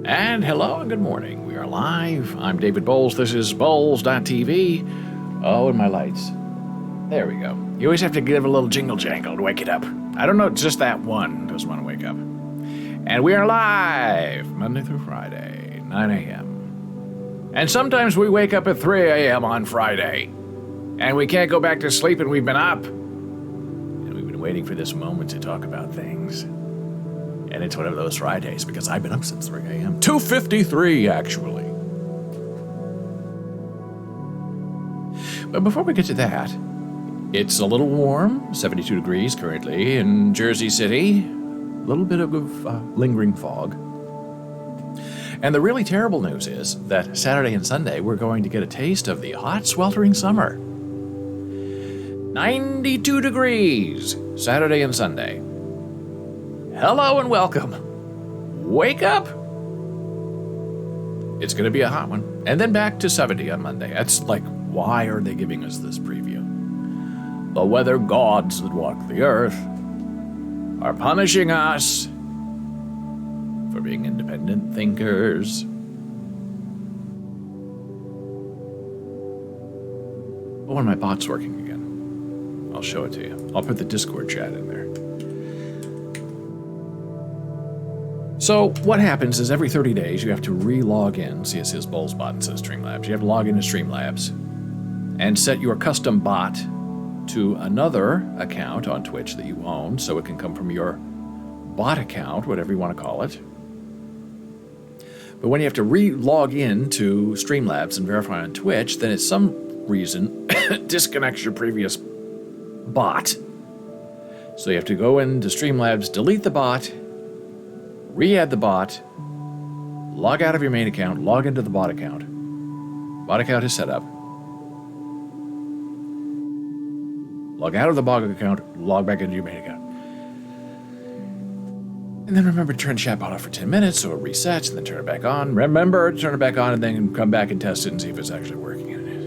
And hello and good morning. We are live. I'm David Boles. This is Boles.tv. Oh, and my lights. There we go. You always have to give a little jingle jangle to wake it up. I don't know, just that one doesn't want to wake up. And we are live Monday through Friday, 9 a.m. And sometimes we wake up at 3 a.m. on Friday. And we can't go back to sleep and we've been up. And we've been waiting for this moment to talk about things. And it's one of those Fridays because I've been up since 3 a.m. 2:53, actually. But before we get to that, it's a little warm, 72 degrees currently in Jersey City. A little bit of lingering fog. And the really terrible news is that Saturday and Sunday we're going to get a taste of the hot, sweltering summer. 92 degrees, Saturday and Sunday. Hello and welcome. Wake up. It's going to be a hot one. And then back to 70 on Monday. That's like, why are they giving us this preview? The weather gods that walk the earth are punishing us for being independent thinkers. Oh, and my bot's working again. I'll show it to you. I'll put the Discord chat in there. So what happens is every 30 days you have to re-log in. See, it says Boles bot and says Streamlabs. You have to log into Streamlabs and set your custom bot to another account on Twitch that you own, so it can come from your bot account, whatever you want to call it. But when you have to re-log in to Streamlabs and verify on Twitch, then it's some reason disconnects your previous bot. So you have to go into Streamlabs, delete the bot, re-add the bot, log out of your main account, log into the bot account. Bot account is set up. Log out of the bot account, log back into your main account. And then remember to turn chat bot off for 10 minutes so it resets, and then turn it back on. Remember to turn it back on, and then come back and test it and see if it's actually working. And it is.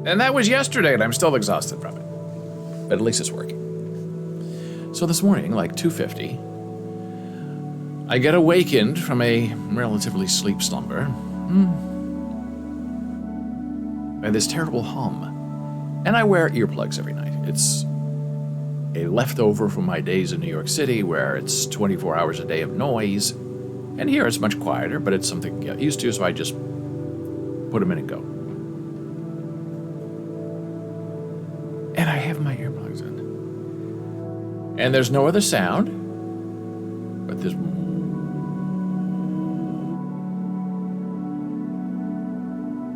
And that was yesterday, and I'm still exhausted from it. But at least it's working. So this morning, like 2:50, I get awakened from a relatively sleep slumber by this terrible hum. And I wear earplugs every night. It's a leftover from my days in New York City where it's 24 hours a day of noise. And here it's much quieter, but it's something to get used to, so I just put them in and go. And I have my earplugs in. And there's no other sound, but there's...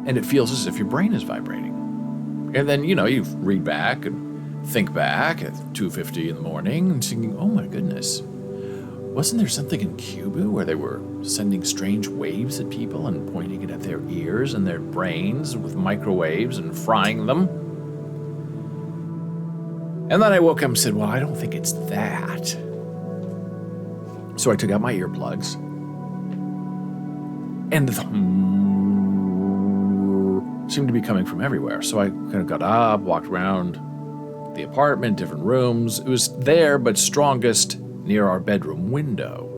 And it feels as if your brain is vibrating. And then, you read back and think back at 2:50 in the morning and thinking, oh my goodness, wasn't there something in Cuba where they were sending strange waves at people and pointing it at their ears and their brains with microwaves and frying them? And then I woke up and said, well, I don't think it's that. So I took out my earplugs. And the seemed to be coming from everywhere. So I kind of got up, walked around the apartment, different rooms. It was there, but strongest near our bedroom window.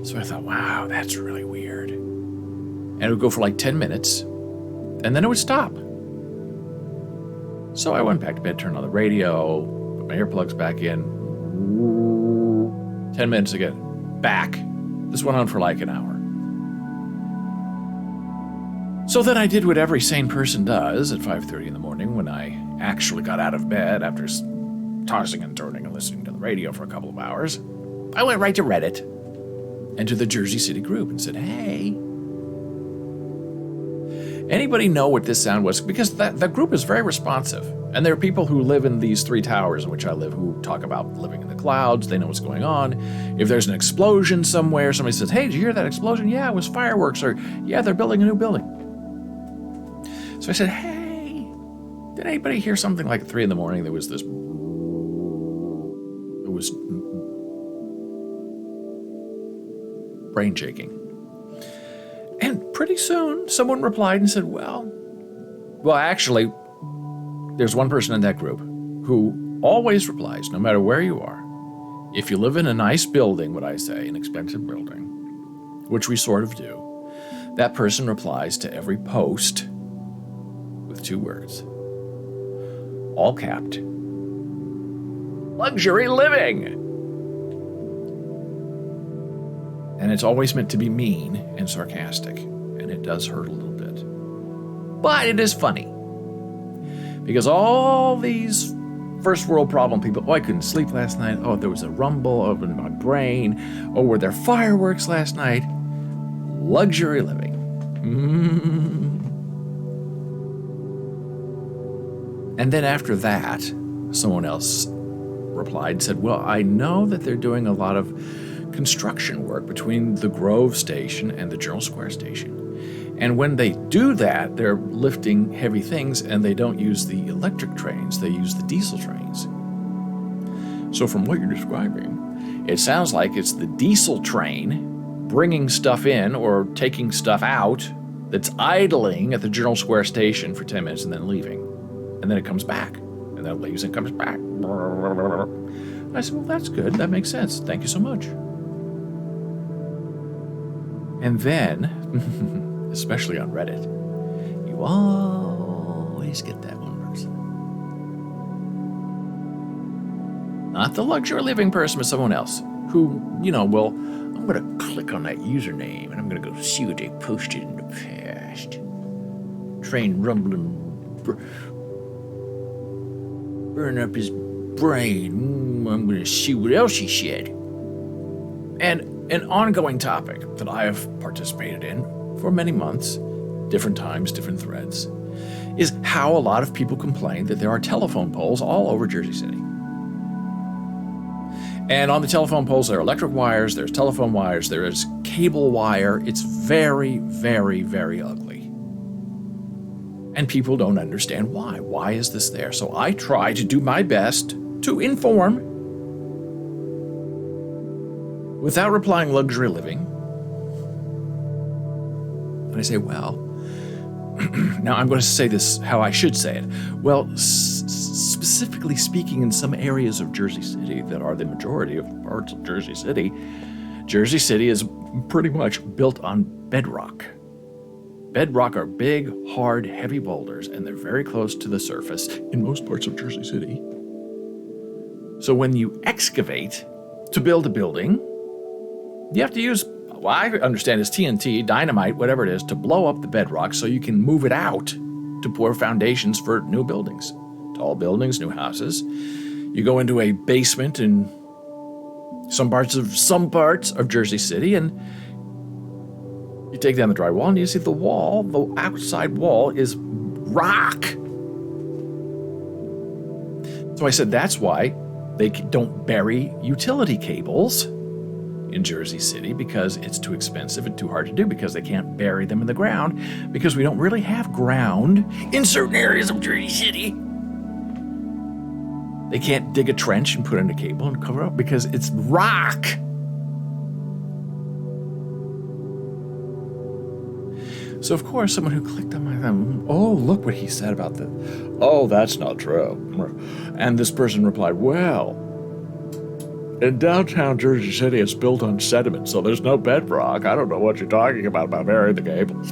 So I thought, wow, that's really weird. And it would go for like 10 minutes, and then it would stop. So I went back to bed, turned on the radio, put my earplugs back in. 10 minutes again, back. This went on for like an hour. So then I did what every sane person does at 5:30 in the morning when I actually got out of bed after tossing and turning and listening to the radio for a couple of hours. I went right to Reddit and to the Jersey City group and said, hey, anybody know what this sound was? Because the group is very responsive. And there are people who live in these 3 towers in which I live who talk about living in the clouds. They know what's going on. If there's an explosion somewhere, somebody says, hey, did you hear that explosion? Yeah, it was fireworks. Or, yeah, they're building a new building. So I said, hey, did anybody hear something like at 3 in the morning? There was this... It was... brain shaking. And pretty soon, someone replied and said, well, actually, there's one person in that group who always replies, no matter where you are, if you live in a nice building, what I say, an expensive building, which we sort of do, that person replies to every post with 2 words, all capped, luxury living. And it's always meant to be mean and sarcastic, and it does hurt a little bit. But it is funny, because all these first world problem people, I couldn't sleep last night, there was a rumble over in my brain, were there fireworks last night? Luxury living. And then after that, someone else replied and said, well, I know that they're doing a lot of construction work between the Grove station and the Journal Square station. And when they do that, they're lifting heavy things and they don't use the electric trains, they use the diesel trains. So from what you're describing, it sounds like it's the diesel train bringing stuff in or taking stuff out that's idling at the Journal Square station for 10 minutes and then leaving. And then it comes back. And then it leaves and comes back. I said, well, that's good. That makes sense. Thank you so much. And then, especially on Reddit, you always get that one person. Not the luxury living person, but someone else who, will, I'm going to click on that username and I'm going to go see what they posted in the past. Train rumbling, burn up his brain. I'm going to see what else he said. And an ongoing topic that I have participated in for many months, different times, different threads, is how a lot of people complain that there are telephone poles all over Jersey City. And on the telephone poles, there are electric wires, there's telephone wires, there is cable wire. It's very, very, very ugly. And people don't understand why. Why is this there? So I try to do my best to inform without replying luxury living. And I say, well, now I'm going to say this how I should say it. Well, specifically speaking, in some areas of Jersey City that are the majority of parts of Jersey City is pretty much built on bedrock. Bedrock are big, hard, heavy boulders, and they're very close to the surface in most parts of Jersey City. So when you excavate to build a building, you have to use, I understand it's TNT, dynamite, whatever it is, to blow up the bedrock so you can move it out to pour foundations for new buildings. Tall buildings, new houses. You go into a basement in some parts of Jersey City, and you take down the drywall and you see the outside wall is rock. So I said that's why they don't bury utility cables in Jersey City, because it's too expensive and too hard to do, because they can't bury them in the ground, because we don't really have ground in certain areas of Jersey City. They can't dig a trench and put in a cable and cover up because it's rock. So of course, someone who clicked on my thumb, look what he said about this. Oh, that's not true. And this person replied, well, in downtown Jersey City, it's built on sediment, so there's no bedrock. I don't know what you're talking about burying the cables.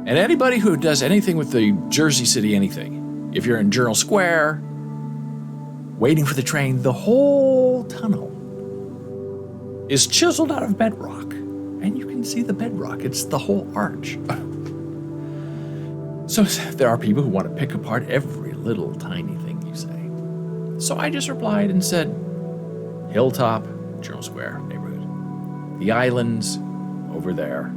And anybody who does anything with the Jersey City anything, if you're in Journal Square, waiting for the train, the whole tunnel is chiseled out of bedrock. And you can see the bedrock. It's the whole arch. So there are people who want to pick apart every little tiny thing you say. So I just replied and said, Hilltop, Journal Square neighborhood. The Islands, over there.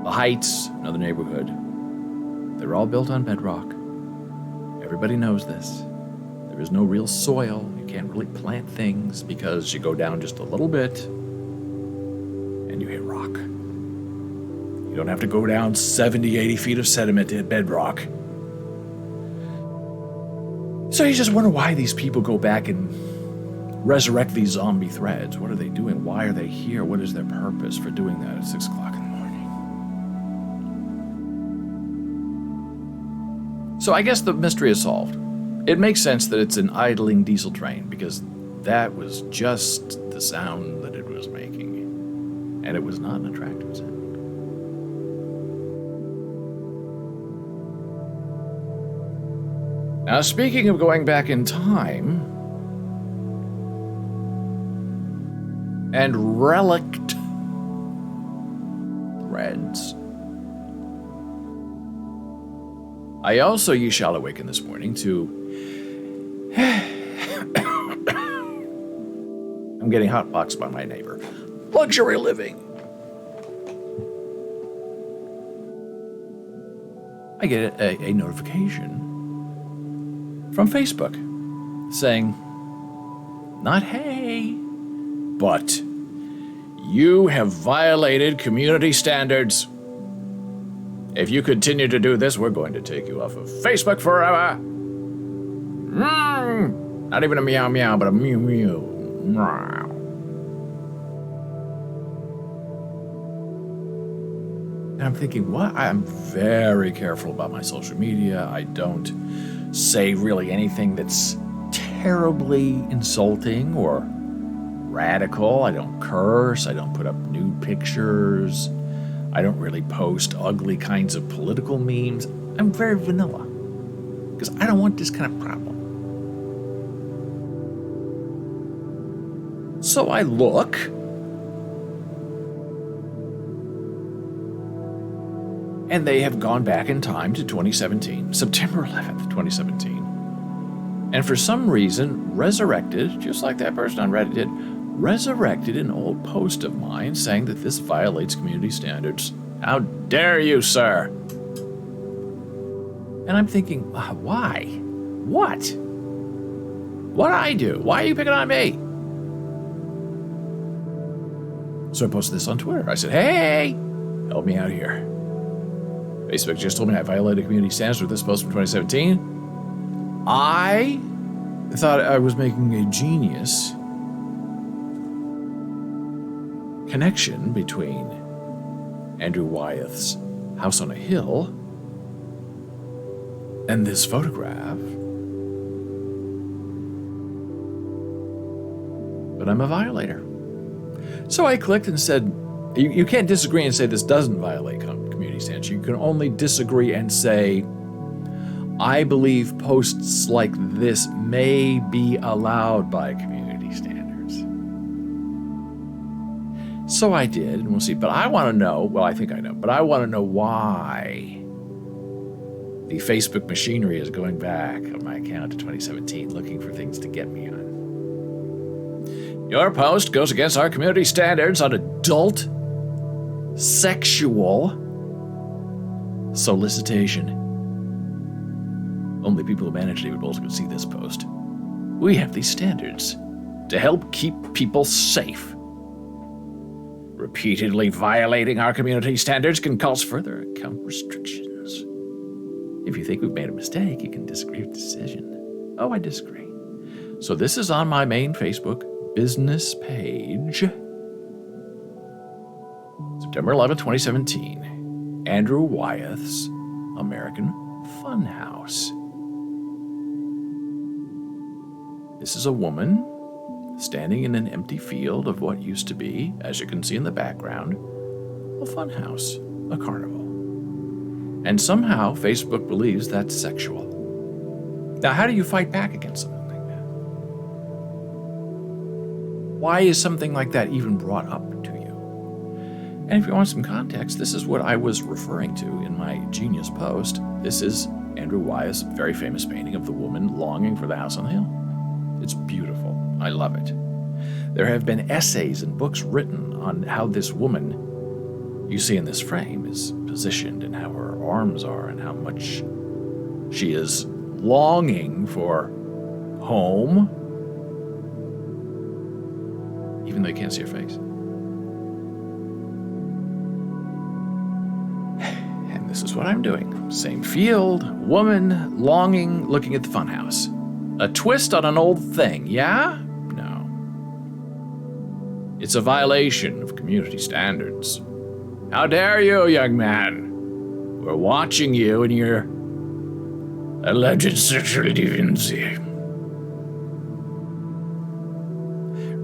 The Heights, another neighborhood. They're all built on bedrock. Everybody knows this. There is no real soil. You can't really plant things because you go down just a little bit and you hit rock. You don't have to go down 70, 80 feet of sediment to hit bedrock. So you just wonder why these people go back and resurrect these zombie threads. What are they doing? Why are they here? What is their purpose for doing that at 6 o'clock in the morning? So So I guess the mystery is solved. It makes sense that it's an idling diesel train, because that was just the sound that it was making. And it was not an attractive sound. Now, speaking of going back in time and relict threads, I also ye shall awaken this morning to I'm getting hotboxed by my neighbor. Luxury living. I get a notification from Facebook saying, not hey, but you have violated community standards. If you continue to do this, we're going to take you off of Facebook forever. Not even a meow meow, but a mew mew. Meow. And I'm thinking, what? I'm very careful about my social media. I don't say really anything that's terribly insulting or radical. I don't curse. I don't put up nude pictures. I don't really post ugly kinds of political memes. I'm very vanilla because I don't want this kind of problem. So I look, and they have gone back in time to 2017, September 11th, 2017. And for some reason, resurrected, just like that person on Reddit did, resurrected an old post of mine saying that this violates community standards. How dare you, sir? And I'm thinking, why? What? What'd I do? Why are you picking on me? So I posted this on Twitter. I said, hey, help me out here. Facebook just told me I violated community standards with this post from 2017. I thought I was making a genius connection between Andrew Wyeth's house on a hill and this photograph. But I'm a violator. So I clicked and said, you can't disagree and say this doesn't violate community standards. You can only disagree and say, I believe posts like this may be allowed by community standards. So I did, and we'll see. But I want to know, well, I think I know, but I want to know why the Facebook machinery is going back on my account to 2017, looking for things to get me on. Your post goes against our community standards on adult sexual solicitation. Only people who manage David Boles can see this post. We have these standards to help keep people safe. Repeatedly violating our community standards can cause further account restrictions. If you think we've made a mistake, you can disagree with the decision. Oh, I disagree. So this is on my main Facebook business page. September 11th, 2017. Andrew Wyeth's American Funhouse. This is a woman standing in an empty field of what used to be, as you can see in the background, a funhouse, a carnival. And somehow Facebook believes that's sexual. Now, how do you fight back against something like that? Why is something like that even brought up to you? And if you want some context, this is what I was referring to in my genius post. This is Andrew Wyeth's very famous painting of the woman longing for the house on the hill. It's beautiful. I love it. There have been essays and books written on how this woman you see in this frame is positioned and how her arms are and how much she is longing for home, even though you can't see her face. And this is what I'm doing. Same field, woman, longing, looking at the funhouse. A twist on an old thing, yeah? No. It's a violation of community standards. How dare you, young man? We're watching you and you're Alleged sexual deviancy.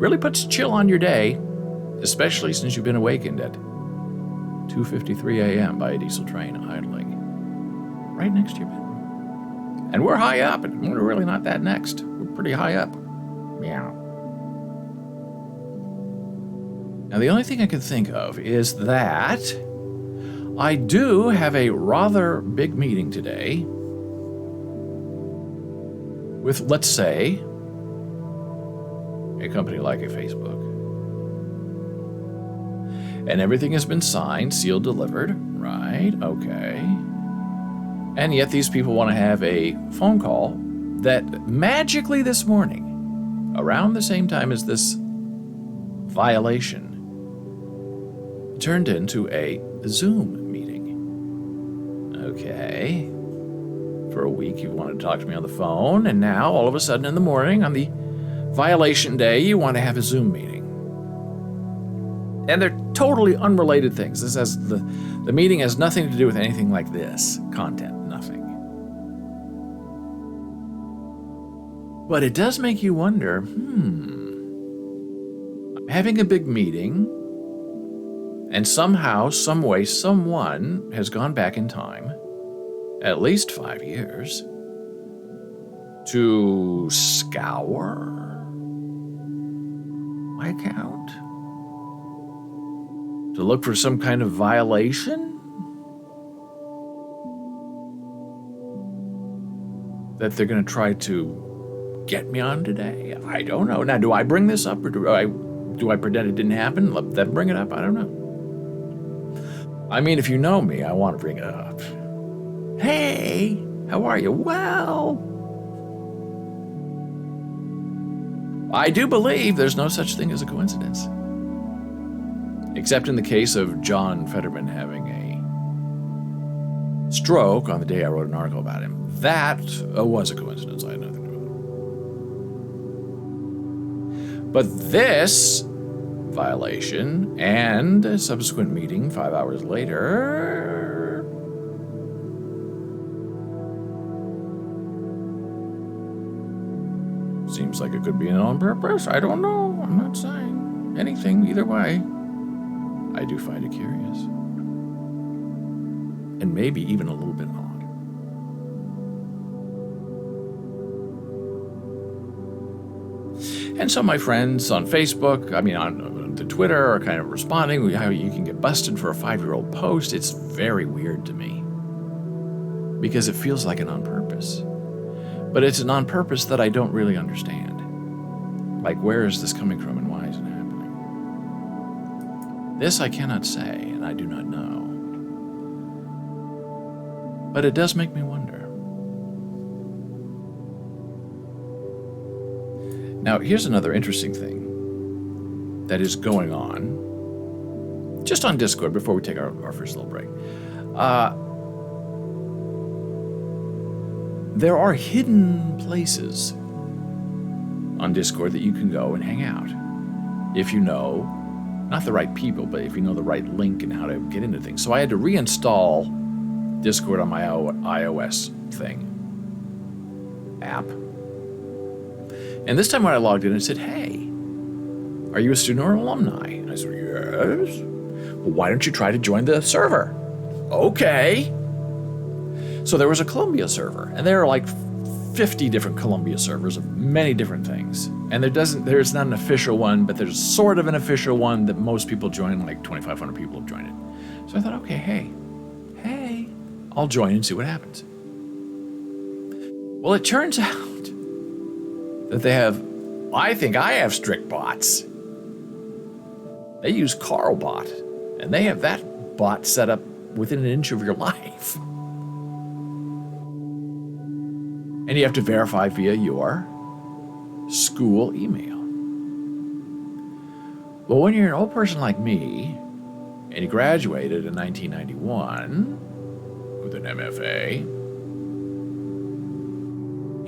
Really puts a chill on your day, especially since you've been awakened at 2:53 a.m. by a diesel train idling right next to your bedroom. And we're high up, and we're really not that next. We're pretty high up. Meow. Now, the only thing I can think of is that I do have a rather big meeting today with, let's say, a company like a Facebook. And everything has been signed, sealed, delivered, right? Okay. And yet these people want to have a phone call that magically this morning, around the same time as this violation, turned into a Zoom meeting. Okay. For a week you wanted to talk to me on the phone, and now all of a sudden in the morning on the violation day you want to have a Zoom meeting. And they're totally unrelated things. This has the meeting has nothing to do with anything like this content, nothing. But it does make you wonder, I'm having a big meeting, and somehow, some way, someone has gone back in time, at least 5 years, to scour my account, to look for some kind of violation that they're going to try to get me on today. I don't know. Now, do I bring this up, or do I pretend it didn't happen? Let them bring it up? I don't know. I mean, if you know me, I want to bring it up. Hey, how are you? Well, I do believe there's no such thing as a coincidence. Except in the case of John Fetterman having a stroke on the day I wrote an article about him. That was a coincidence. I had nothing to do with it. But this violation and a subsequent meeting 5 hours later seems like it could be on purpose. I don't know. I'm not saying anything either way. I do find it curious. And maybe even a little bit odd. And so my friends on Facebook, on the Twitter, are kind of responding how you can get busted for a 5-year-old post. It's very weird to me. Because it feels like an on purpose. But it's an on purpose that I don't really understand. Like, where is this coming from and why is it happening? This I cannot say, and I do not know. But it does make me wonder. Now, here's another interesting thing that is going on, just on Discord before we take our first little break. There are hidden places on Discord that you can go and hang out. If you know, not the right people, but if you know the right link and how to get into things. So I had to reinstall Discord on my iOS app. And this time when I logged in, it said, hey, are you a student or an alumni? And I said, yes. Well, why don't you try to join the server? Okay. So there was a Columbia server, and there are like 50 different Columbia servers of many different things. And there's not an official one, but there's sort of an official one that most people join, like 2,500 people have joined it. So I thought, okay, hey, I'll join and see what happens. Well, it turns out that they have, I think I have strict bots. They use CarlBot, and they have that bot set up within an inch of your life. And you have to verify via your school email. Well, when you're an old person like me, and you graduated in 1991 with an MFA,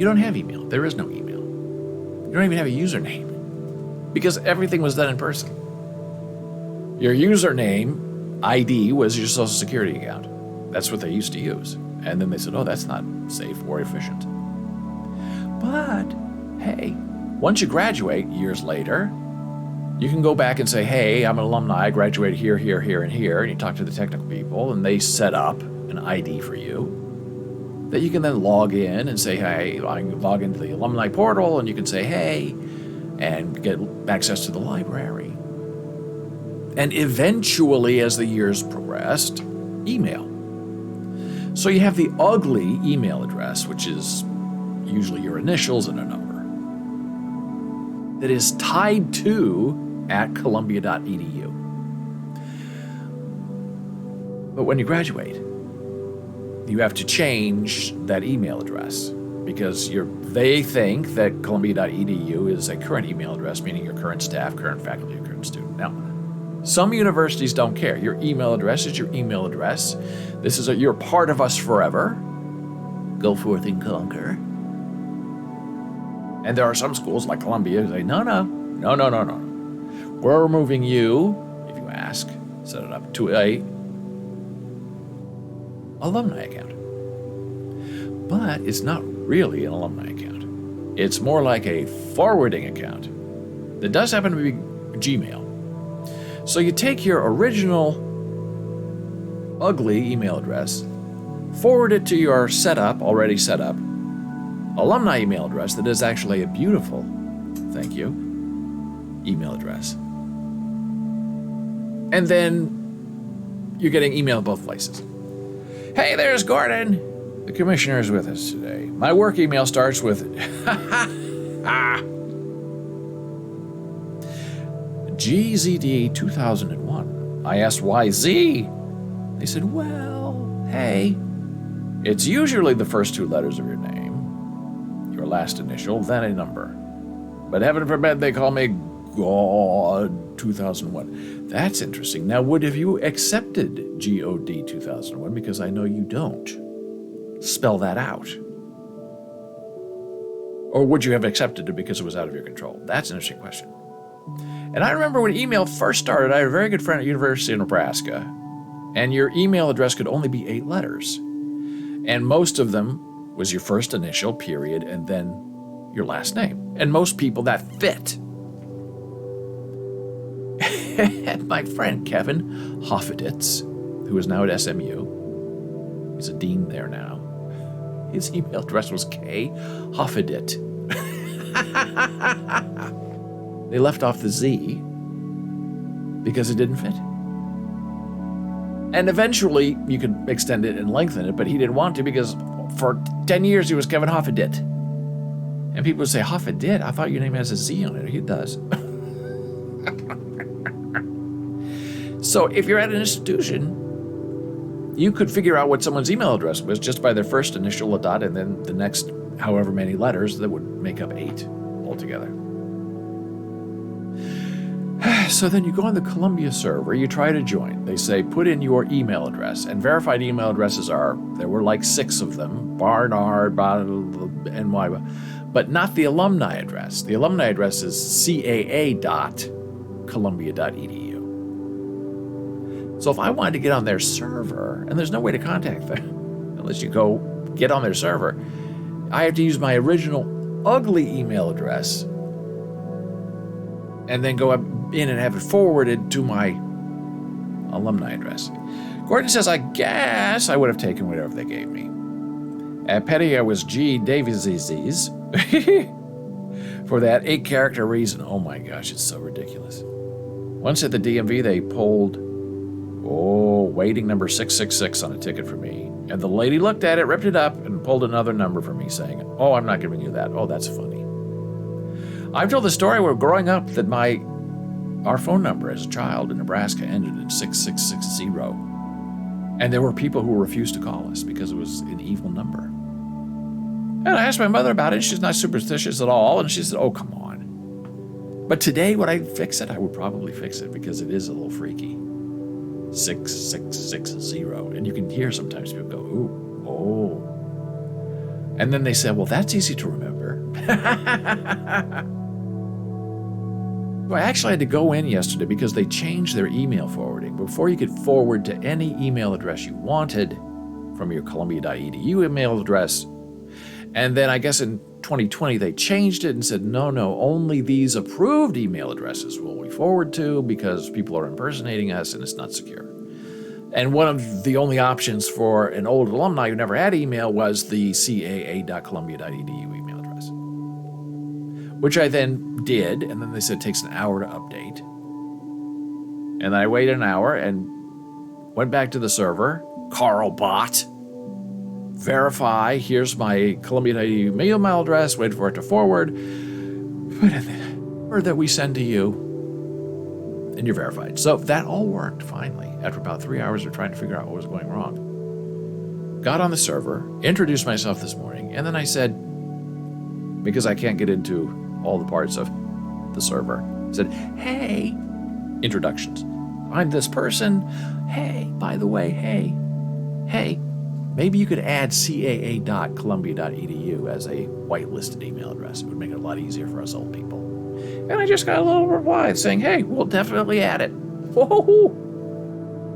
you don't have email. There is no email. You don't even have a username, because everything was done in person. Your username, ID, was your social security account. That's what they used to use. And then they said, oh, that's not safe or efficient. But, hey, once you graduate years later, you can go back and say, hey, I'm an alumni, I graduated here, here, here, and here, and you talk to the technical people, and they set up an ID for you that you can then log in and say, hey, I can log into the alumni portal, and you can say, hey, and get access to the library. And eventually, as the years progressed, email. So you have the ugly email address, which is usually your initials and a number, that is tied to @columbia.edu. But when you graduate, you have to change that email address because they think that columbia.edu is a current email address, meaning your current staff, current faculty, or current student. Now, some universities don't care. Your email address is your email address. You're part of us forever. Go forth and conquer. And there are some schools like Columbia who say, no. We're moving you, if you ask, set it up to a alumni account. But it's not really an alumni account. It's more like a forwarding account that does happen to be Gmail. So you take your original ugly email address, forward it to your already set up, alumni email address that is actually a beautiful, thank you, email address. And then you're getting email both places. Hey, there's Gordon. The commissioner is with us today. My work email starts with GZD 2001. I asked why Z? They said, well, hey, it's usually the first two letters of your name, your last initial, then a number. But heaven forbid they call me God 2001. That's interesting. Now, have you accepted GOD 2001? Because I know you don't. Spell that out. Or would you have accepted it because it was out of your control? That's an interesting question. And I remember when email first started, I had a very good friend at University of Nebraska, and your email address could only be 8 letters. And most of them was your first initial, period, and then your last name. And most people, that fit. And my friend Kevin Hoffeditz, who is now at SMU, he's a dean there now, his email address was K. Hoffedit. They left off the Z because it didn't fit. And eventually, you could extend it and lengthen it, but he didn't want to because for 10 years he was Kevin Hoffedit. And people would say, Hoffedit? I thought your name has a Z on it. He does. So if you're at an institution, you could figure out what someone's email address was just by their first initial, a dot, and then the next however many letters that would make up 8 altogether. So then you go on the Columbia server, you try to join. They say, put in your email address. And verified email addresses there were like 6 of them, Barnard, NY, but not the alumni address. The alumni address is caa.columbia.edu. So if I wanted to get on their server, and there's no way to contact them unless you go get on their server, I have to use my original ugly email address and then go in and have it forwarded to my alumni address. Gordon says, I guess I would have taken whatever they gave me. At Petty, I was G. Davies for that 8-character reason. Oh my gosh, it's so ridiculous. Once at the DMV, they pulled waiting number 666 on a ticket for me. And the lady looked at it, ripped it up, and pulled another number for me, saying, oh, I'm not giving you that. Oh, that's funny. I've told the story where growing up that our phone number as a child in Nebraska ended in 6660. And there were people who refused to call us because it was an evil number. And I asked my mother about it. She's not superstitious at all. And she said, oh, come on. But today, would I fix it? I would probably fix it because it is a little freaky. 6660. And you can hear sometimes people go, ooh, oh. And then they said, well, that's easy to remember. So I actually had to go in yesterday because they changed their email forwarding. Before you could forward to any email address you wanted, from your columbia.edu email address. And then I guess in 2020 they changed it and said, no, only these approved email addresses will we forward to because people are impersonating us and it's not secure. And one of the only options for an old alumni who never had email was the caa.columbia.edu email address, which I then did. And then they said it takes an hour to update. And then I waited an hour and went back to the server, Carl bot, verify, here's my Columbia.edu email address, wait for it to forward, put in the word that we send to you, and you're verified. So that all worked finally after about 3 hours of trying to figure out what was going wrong. Got on the server, introduced myself this morning, and then I said, because I can't get into all the parts of the server, I said, hey, introductions. I'm this person. Hey, by the way, hey, maybe you could add caa.columbia.edu as a whitelisted email address. It would make it a lot easier for us old people. And I just got a little reply saying, hey, we'll definitely add it. Whoa!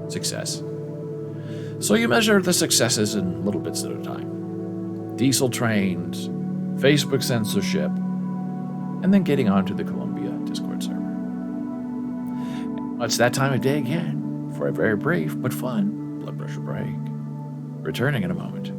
Success. So you measure the successes in little bits at a time. Diesel trains, Facebook censorship, and then getting onto the Columbia Discord server. It's that time of day again for a very brief but fun blood pressure break. Returning in a moment.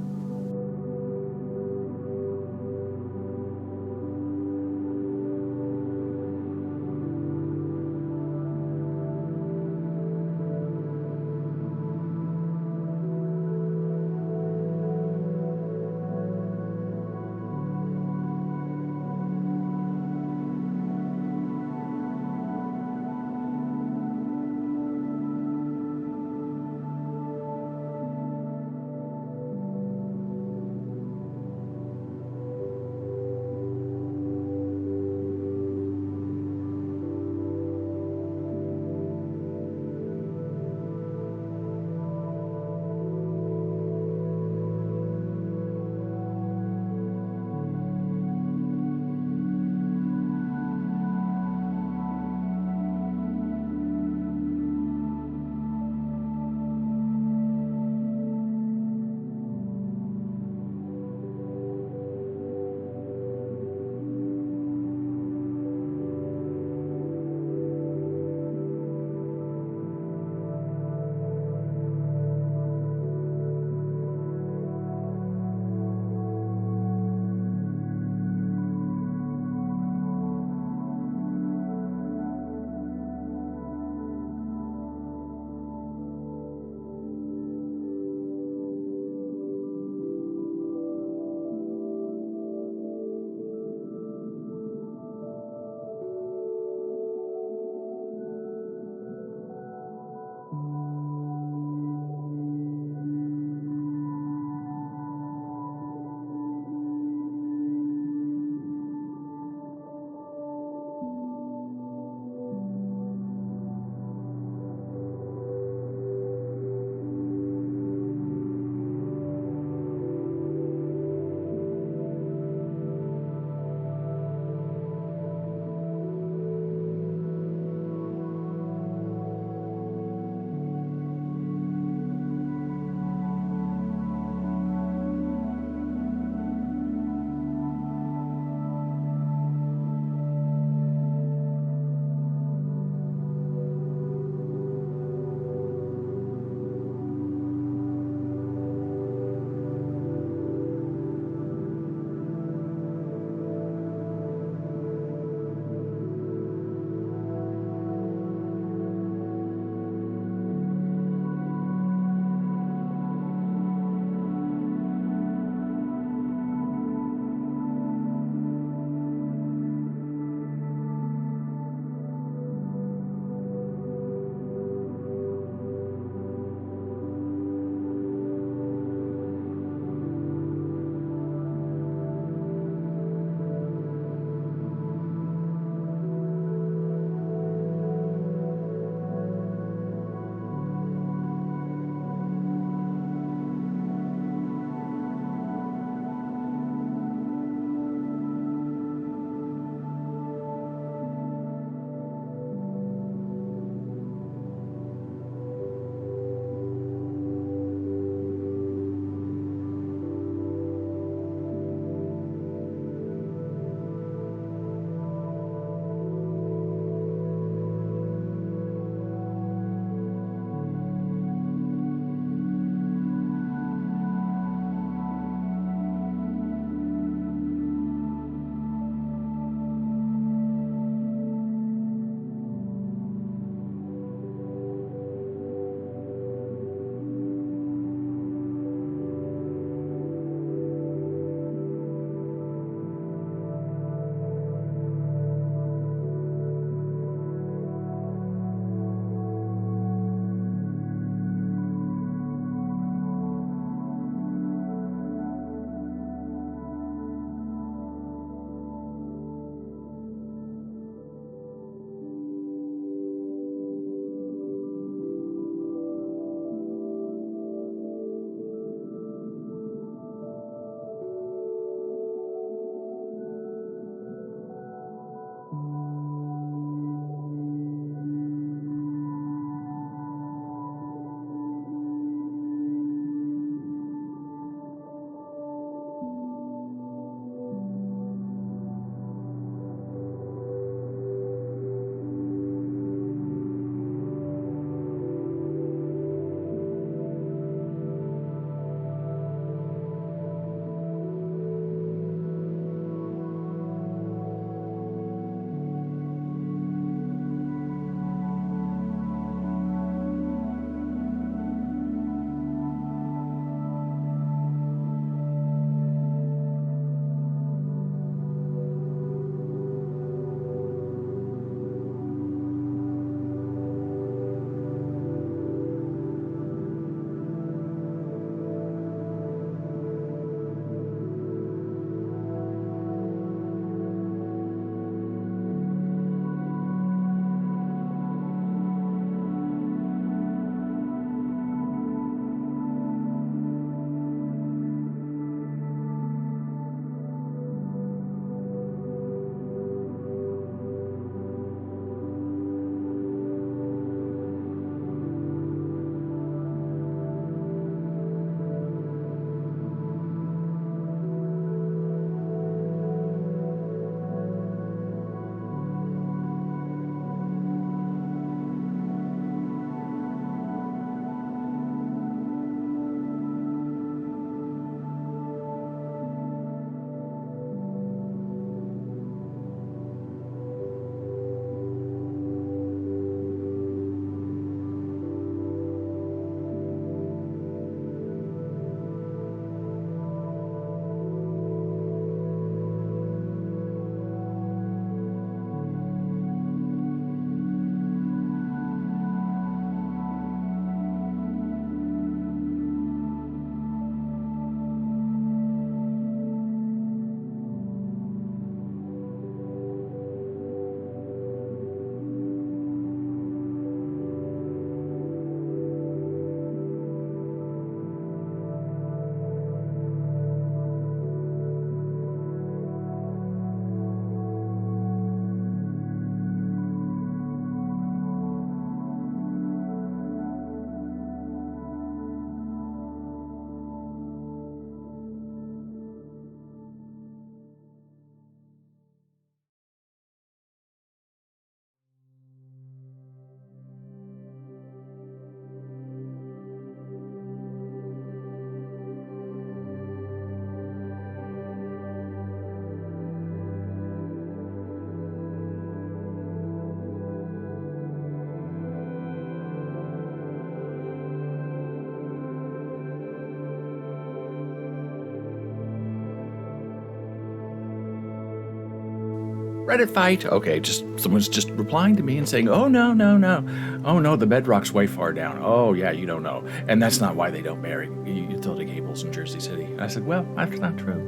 Reddit fight. Okay, just someone's just replying to me and saying, oh, no, no, no. Oh, no, the bedrock's way far down. Oh, yeah, you don't know. And that's not why they don't marry utility cables in Jersey City. And I said, well, that's not true.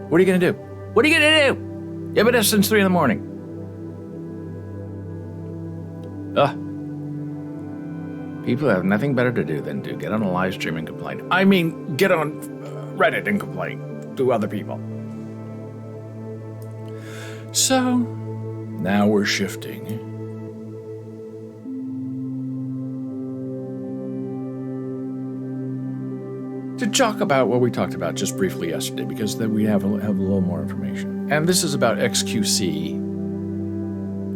What are you going to do? What are you going to do? You've been up since 3 a.m. People have nothing better to do than to get on a live stream and complain. I mean, get on Reddit and complain to other people. So, now we're shifting to talk about what we talked about just briefly yesterday, because then we have a little more information. And this is about XQC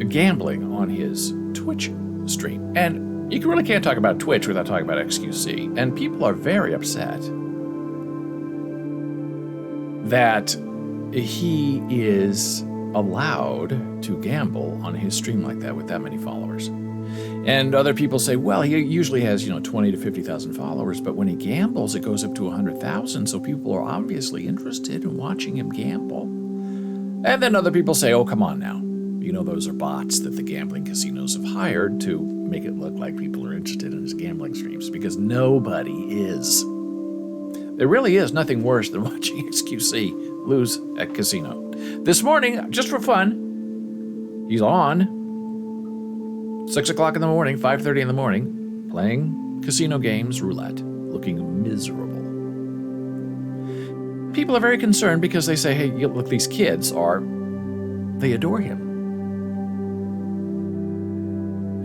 gambling on his Twitch stream. And you really can't talk about Twitch without talking about XQC. And people are very upset that he is allowed to gamble on his stream like that with that many followers. And other people say, well, he usually has, 20 to 50,000 followers, but when he gambles, it goes up to 100,000, so people are obviously interested in watching him gamble. And then other people say, oh, come on now. Those are bots that the gambling casinos have hired to make it look like people are interested in his gambling streams, because nobody is. There really is nothing worse than watching XQC lose at casino. This morning, just for fun, he's on 6 o'clock in the morning, 5:30 in the morning, playing casino games, roulette, looking miserable. People are very concerned because they say, hey, look, these kids they adore him.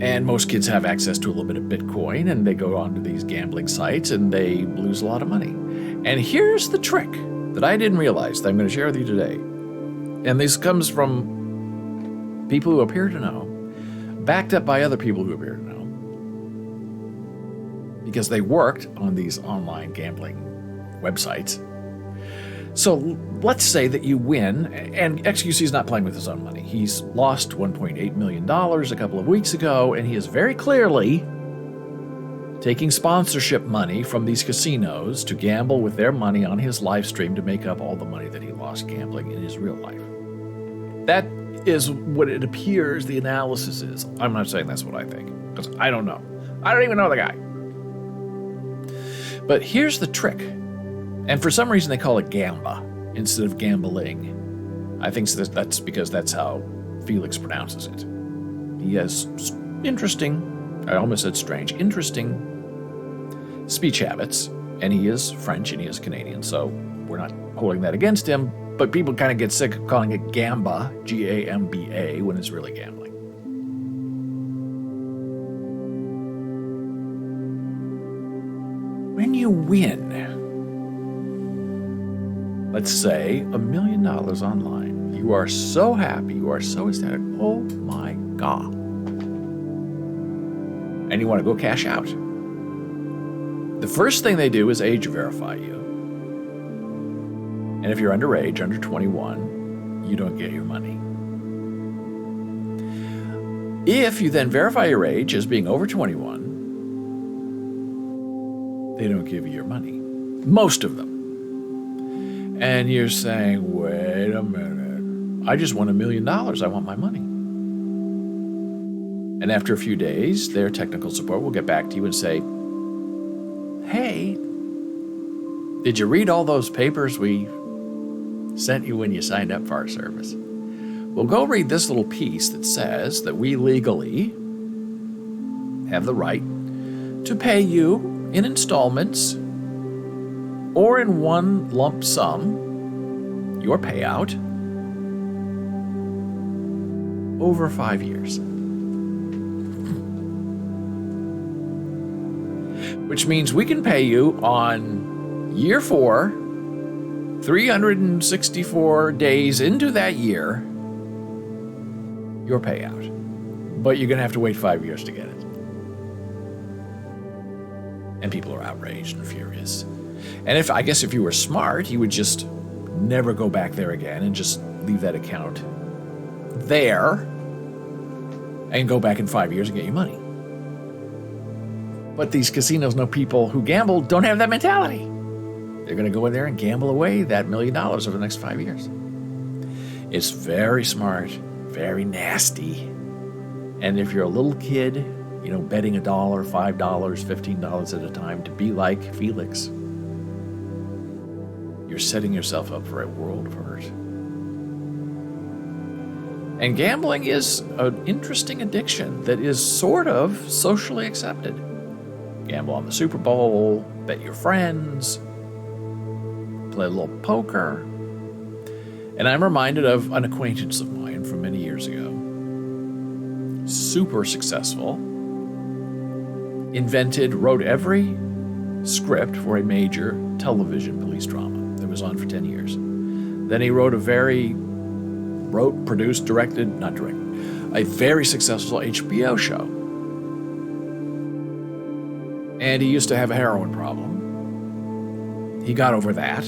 And most kids have access to a little bit of Bitcoin, and they go onto these gambling sites and they lose a lot of money. And here's the trick that I didn't realize that I'm going to share with you today. And this comes from people who appear to know, backed up by other people who appear to know, because they worked on these online gambling websites. So let's say that you win, and XQC is not playing with his own money. He's lost $1.8 million a couple of weeks ago, and he is very clearly taking sponsorship money from these casinos to gamble with their money on his live stream to make up all the money that he lost gambling in his real life. That is what it appears the analysis is. I'm not saying that's what I think, because I don't know. I don't even know the guy. But here's the trick. And for some reason they call it gamba instead of gambling. I think that's because that's how Felix pronounces it. He has interesting speech habits, and he is French and he is Canadian, so we're not holding that against him, but people kind of get sick of calling it gamba, G-A-M-B-A, when it's really gambling. When you win, let's say $1 million online, you are so happy, you are so ecstatic, oh my God. And you want to go cash out. The first thing they do is age verify you. And if you're underage, under 21, you don't get your money. If you then verify your age as being over 21, they don't give you your money. Most of them. And you're saying, wait a minute, I just won $1 million, I want my money. And after a few days, their technical support will get back to you and say, hey, did you read all those papers we sent you when you signed up for our service? Well, go read this little piece that says that we legally have the right to pay you in installments or in one lump sum, your payout, over 5 years. Which means we can pay you on year 4, 364 days into that year, your payout. But you're going to have to wait 5 years to get it. And people are outraged and furious. And if you were smart, you would just never go back there again and just leave that account there and go back in 5 years and get your money. But these casinos know people who gamble don't have that mentality. They're going to go in there and gamble away that $1 million over the next 5 years. It's very smart, very nasty. And if you're a little kid, betting $1, $5, $15 at a time to be like Felix, you're setting yourself up for a world of hurt. And gambling is an interesting addiction that is sort of socially accepted. Gamble on the Super Bowl, bet your friends, play a little poker. And I'm reminded of an acquaintance of mine from many years ago. Super successful. Wrote every script for a major television police drama that was on for 10 years. Then he wrote a very successful HBO show. And he used to have a heroin problem. He got over that,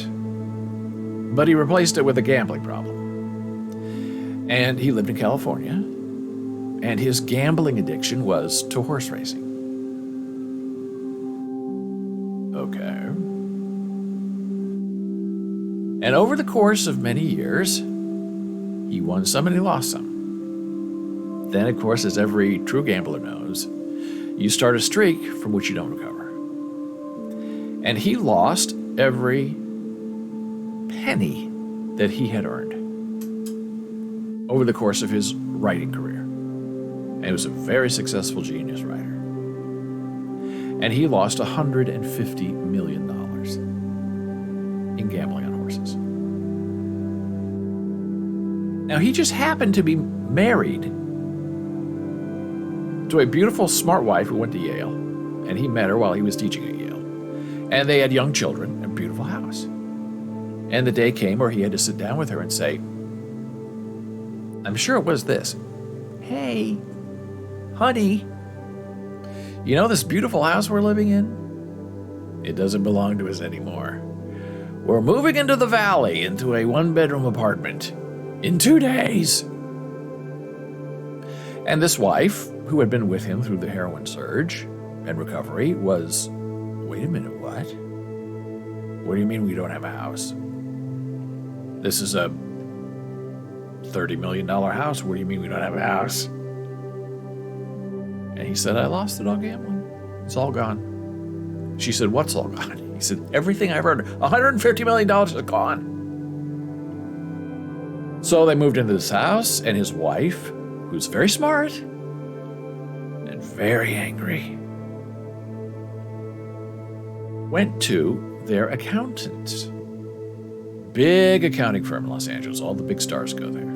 but he replaced it with a gambling problem. And he lived in California, and his gambling addiction was to horse racing. Okay. And over the course of many years, he won some and he lost some. Then, of course, as every true gambler knows, you start a streak from which you don't recover. And he lost every penny that he had earned over the course of his writing career. And he was a very successful genius writer. And he lost $150 million in gambling on horses. Now, he just happened to be married to a beautiful, smart wife who went to Yale, and he met her while he was teaching at Yale. And they had young children and a beautiful house. And the day came where he had to sit down with her and say, I'm sure it was this, hey, honey, you know this beautiful house we're living in? It doesn't belong to us anymore. We're moving into the valley, into a one-bedroom apartment in 2 days. And this wife, who had been with him through the heroin surge and recovery, was, wait a minute, what? What do you mean we don't have a house? This is a $30 million house. What do you mean we don't have a house? And he said, I lost it all gambling. It's all gone. She said, what's all gone? He said, everything I've earned, $150 million is gone. So they moved into this house, and his wife, who's very smart and very angry, went to their accountant. Big accounting firm in Los Angeles. All the big stars go there.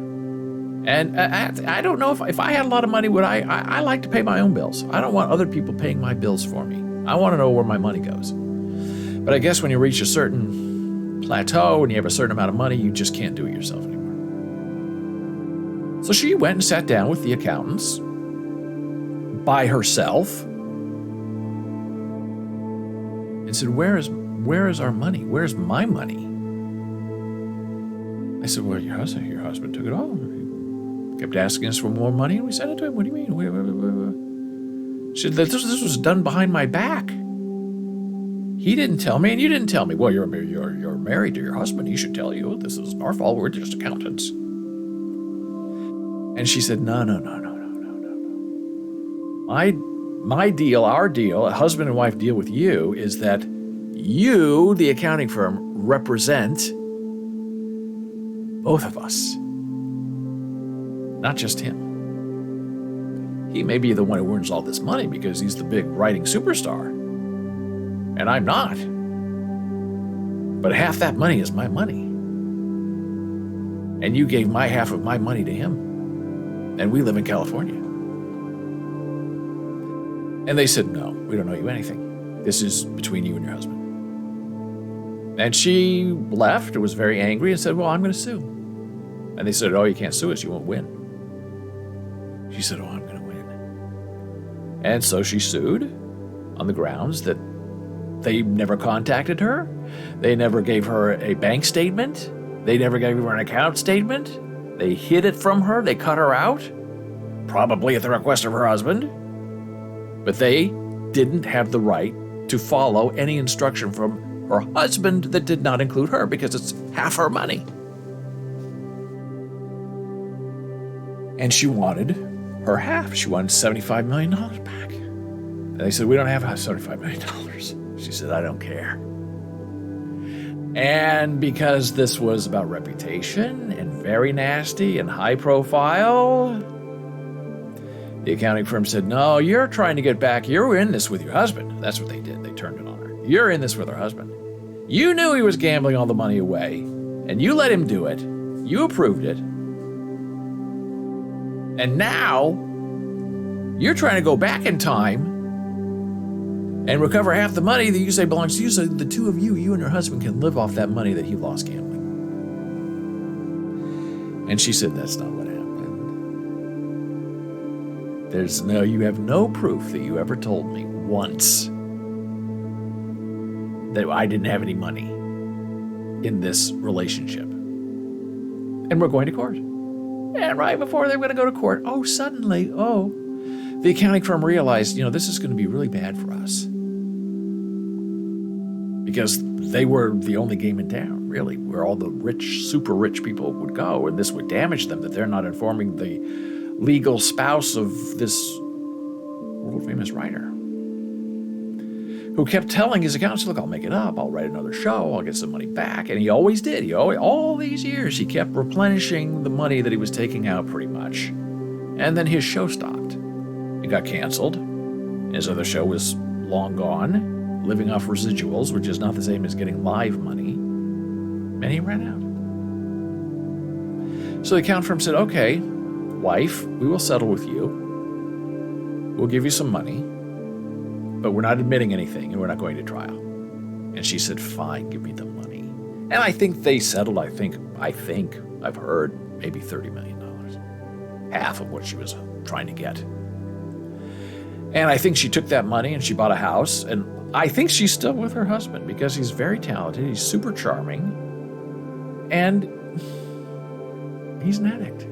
And I don't know if I had a lot of money, would I like to pay my own bills. I don't want other people paying my bills for me. I want to know where my money goes. But I guess when you reach a certain plateau and you have a certain amount of money, you just can't do it yourself anymore. So she went and sat down with the accountants by herself and said, where is our money? Where's my money? I said, well, your husband took it all. He kept asking us for more money, and we sent it to him. What do you mean? She said, this was done behind my back. He didn't tell me, and you didn't tell me. Well, you're married to your husband. He should tell you. This is our fault. We're just accountants. And she said, no. My deal, our deal, a husband and wife deal with you is that you, the accounting firm, represent both of us, not just him. He may be the one who earns all this money because he's the big writing superstar, and I'm not. But half that money is my money. And you gave my half of my money to him. And we live in California. And they said, no, we don't owe you anything. This is between you and your husband. And she left and was very angry and said, well, I'm going to sue. And they said, oh, you can't sue us. You won't win. She said, oh, I'm going to win. And so she sued on the grounds that they never contacted her. They never gave her a bank statement. They never gave her an account statement. They hid it from her. They cut her out, probably at the request of her husband. But they didn't have the right to follow any instruction from her husband that did not include her because it's half her money. And she wanted her half. She wanted $75 million back. And they said, we don't have $75 million. She said, I don't care. And because this was about reputation and very nasty and high profile, the accounting firm said, no, you're trying to get back. You're in this with your husband. That's what they did. They turned it on her. You're in this with her husband. You knew he was gambling all the money away, and you let him do it. You approved it. And now, you're trying to go back in time and recover half the money that you say belongs to you, so the two of you, you and your husband, can live off that money that he lost gambling. And she said, that's not what happened. You have no proof that you ever told me once that I didn't have any money in this relationship. And we're going to court. And right before they were going to go to court, suddenly, the accounting firm realized, this is going to be really bad for us. Because they were the only game in town, really, where all the rich, super rich people would go, and this would damage them, that they're not informing the legal spouse of this world-famous writer, who kept telling his accountant, look, I'll make it up, I'll write another show, I'll get some money back, and he always did. All these years, he kept replenishing the money that he was taking out pretty much. And then his show stopped. It got canceled. His other show was long gone, living off residuals, which is not the same as getting live money, and he ran out. So the accounting firm said, okay, wife, we will settle with you. We'll give you some money, but we're not admitting anything, and we're not going to trial. And she said, fine, give me the money. And I think they settled, I think, I've heard, maybe $30 million. Half of what she was trying to get. And I think she took that money and she bought a house, and I think she's still with her husband because he's very talented, he's super charming, and he's an addict.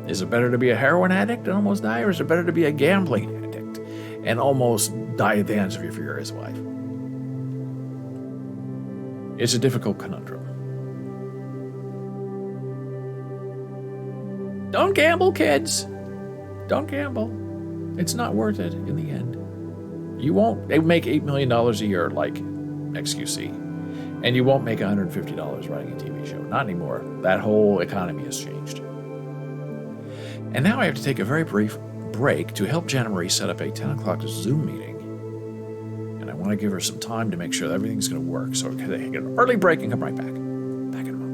Is it better to be a heroin addict and almost die, or is it better to be a gambling addict and almost die at the hands of your furious wife? It's a difficult conundrum. Don't gamble, kids. Don't gamble. It's not worth it in the end. You won't make $8 million a year like XQC, and you won't make $150 writing a TV show. Not anymore. That whole economy has changed. And now I have to take a very brief break to help Jana Marie set up a 10 o'clock Zoom meeting. And I want to give her some time to make sure that everything's going to work. So we're going to take an early break and come right back. Back in a moment.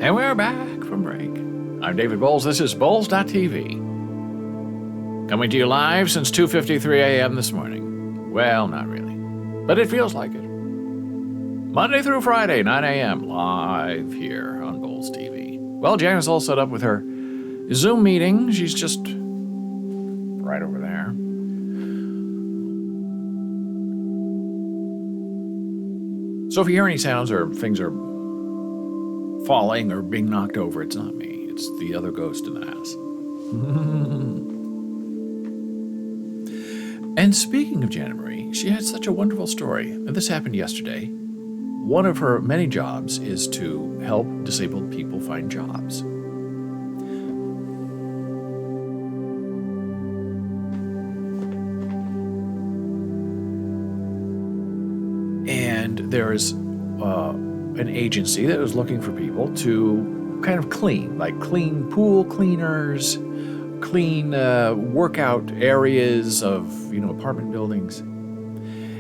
And we're back from break. I'm David Boles. This is Boles.tv. Coming to you live since 2:53 a.m. this morning. Well, not really, but it feels like it. Monday through Friday, 9 a.m. live here on Boles TV. Well, Janice all set up with her Zoom meeting. She's just right over there. So if you hear any sounds or things are falling or being knocked over, it's not me. It's the other ghost in the house. And speaking of Janet Marie, she had such a wonderful story. And this happened yesterday. One of her many jobs is to help disabled people find jobs. And there's an agency that was looking for people to kind of clean, like clean pool cleaners, clean workout areas of, apartment buildings.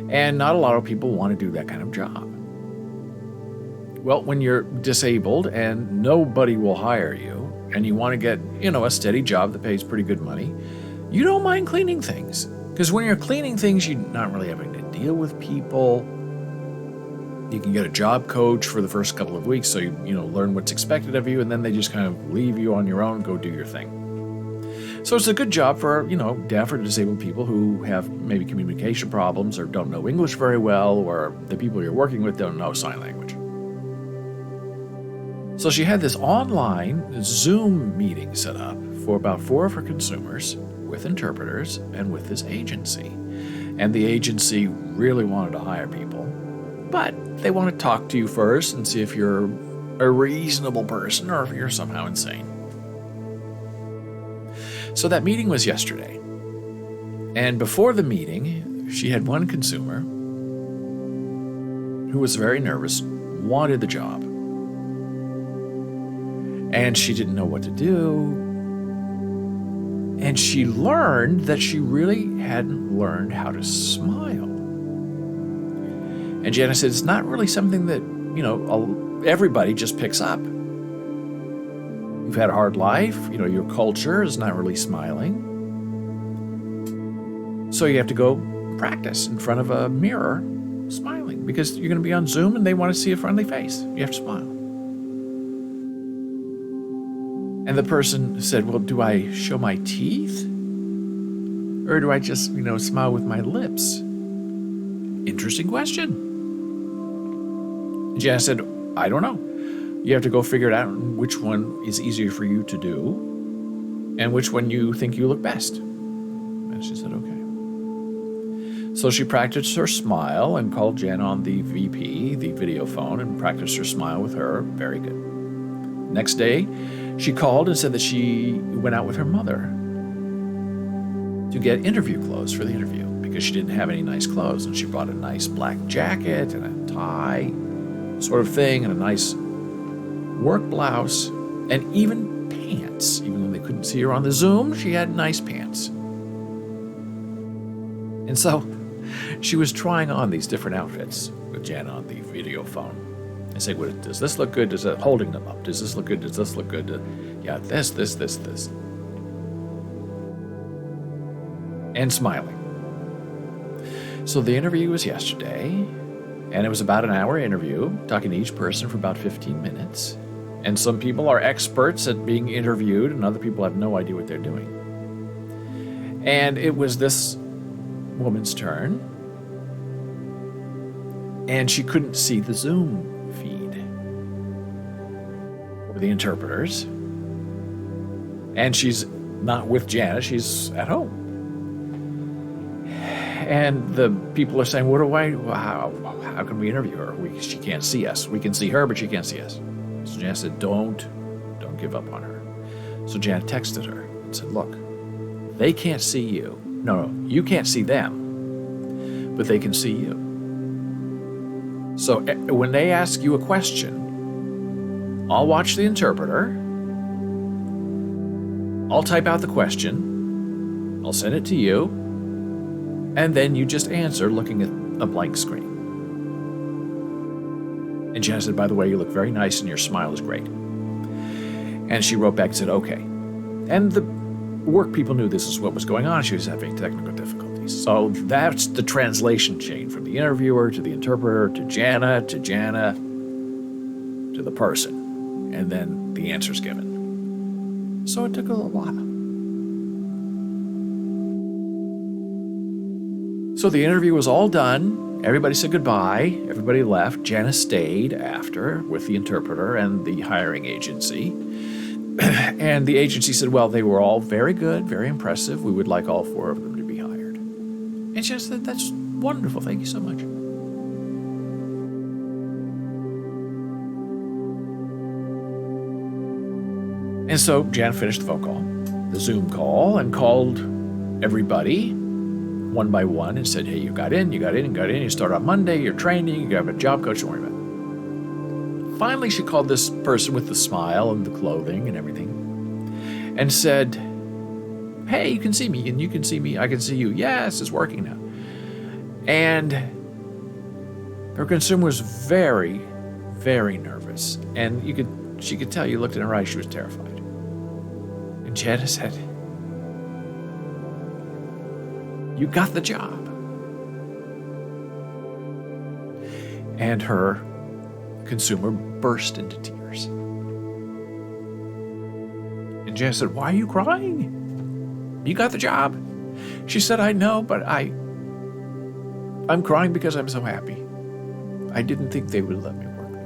And not a lot of people want to do that kind of job. Well, when you're disabled and nobody will hire you, and you want to get, a steady job that pays pretty good money, you don't mind cleaning things. Because when you're cleaning things, you're not really having to deal with people. You can get a job coach for the first couple of weeks so you learn what's expected of you, and then they just kind of leave you on your own, go do your thing. So it's a good job for, deaf or disabled people who have maybe communication problems or don't know English very well, or the people you're working with don't know sign language. So she had this online Zoom meeting set up for about 4 of her consumers with interpreters and with this agency. And the agency really wanted to hire people, but they want to talk to you first and see if you're a reasonable person or if you're somehow insane. So that meeting was yesterday. And before the meeting, she had one consumer who was very nervous, wanted the job. And she didn't know what to do. And she learned that she really hadn't learned how to smile. And Janice said, it's not really something that, everybody just picks up. You've had a hard life, your culture is not really smiling. So you have to go practice in front of a mirror smiling, because you're going to be on Zoom and they want to see a friendly face. You have to smile. And the person said, well, do I show my teeth? Or do I just, smile with my lips? Interesting question. Janice said, I don't know. You have to go figure it out which one is easier for you to do and which one you think you look best. And she said, okay. So she practiced her smile and called Jen on the VP, the video phone, and practiced her smile with her. Very good. Next day, she called and said that she went out with her mother to get interview clothes for the interview because she didn't have any nice clothes. And she brought a nice black jacket and a tie sort of thing and a nice work blouse and even pants. Even though they couldn't see her on the Zoom, she had nice pants. And so she was trying on these different outfits with Jen on the video phone. I say, well, does this look good? Does it holding them up? Does this look good? Does this look good? Yeah, this. And smiling. So the interview was yesterday, and it was about an hour interview, talking to each person for about 15 minutes. And some people are experts at being interviewed, and other people have no idea what they're doing. And it was this woman's turn, and she couldn't see the Zoom feed or the interpreters. And she's not with Janet, she's at home. And the people are saying, how can we interview her? She can't see us. We can see her, but she can't see us. So Janet said, don't give up on her. So Janet texted her and said, look, they can't see you. No, you can't see them, but they can see you. So when they ask you a question, I'll watch the interpreter. I'll type out the question. I'll send it to you. And then you just answer looking at a blank screen. And Janet said, by the way, you look very nice and your smile is great. And she wrote back and said, okay. And the work people knew this is what was going on. She was having technical difficulties. So that's the translation chain from the interviewer to the interpreter to Jana to the person. And then the answer's given. So it took a little while. So the interview was all done. Everybody said goodbye. Everybody left. Jana stayed after with the interpreter and the hiring agency. And the agency said, well, they were all very good, very impressive. We would like all 4 of them to be hired. And she said, that's wonderful. Thank you so much. And so Jan finished the phone call, the Zoom call, and called everybody one by one and said, hey, you got in. You start on Monday, you're training, you have a job coach, don't worry about it. Finally, she called this person with the smile and the clothing and everything and said, hey, you can see me, and you can see me, I can see you. Yes, it's working now. And her consumer was very, very nervous. And she could tell, you looked in her eyes, she was terrified. And Jana said, you got the job. And her consumer burst into tears. And Jana said, why are you crying? You got the job. She said, I know, but I'm crying because I'm so happy. I didn't think they would let me work there.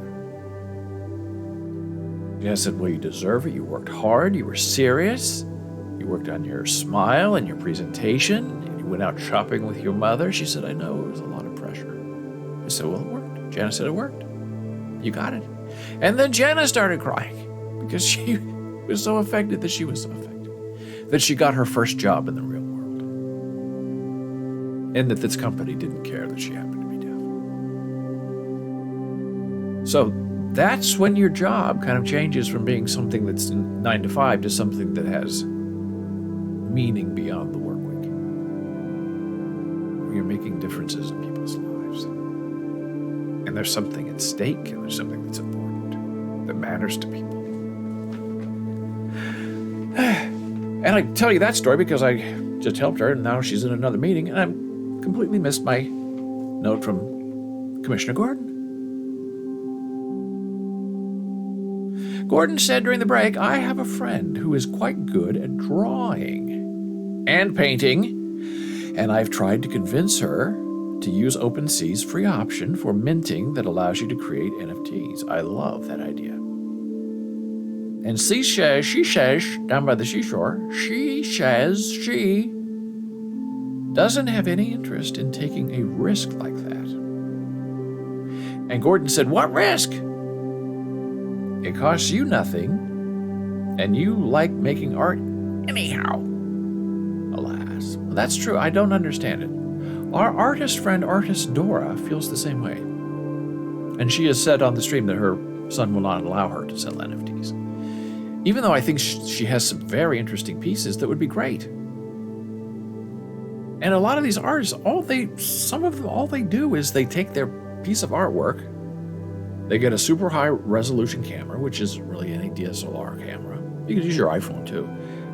Jana said, well, you deserve it. You worked hard. You were serious. You worked on your smile and your presentation. And you went out shopping with your mother. She said, I know, it was a lot of pressure. I said, well, it worked. Jana said, it worked. You got it. And then Jana started crying because she was so affected that she was so affected that she got her first job in the real world. And that this company didn't care that she happened to be deaf. So that's when your job kind of changes from being something that's 9 to 5 to something that has meaning beyond the work week. You're making differences in people's lives. And there's something at stake, and there's something that's important, that matters to people. And I tell you that story because I just helped her, and now she's in another meeting, and I completely missed my note from Commissioner Gordon. Gordon said during the break, I have a friend who is quite good at drawing and painting, and I've tried to convince her to use OpenSea's free option for minting that allows you to create NFTs. I love that idea. And she says, down by the seashore, she says she doesn't have any interest in taking a risk like that. And Gordon said, what risk? It costs you nothing, and you like making art anyhow. Alas, well, that's true. I don't understand it. Our artist friend, artist Dora, feels the same way. And she has said on the stream that her son will not allow her to sell NFTs. Even though I think she has some very interesting pieces that would be great. And a lot of these artists, all they do is they take their piece of artwork, they get a super high resolution camera, which is really any DSLR camera. You can use your iPhone too.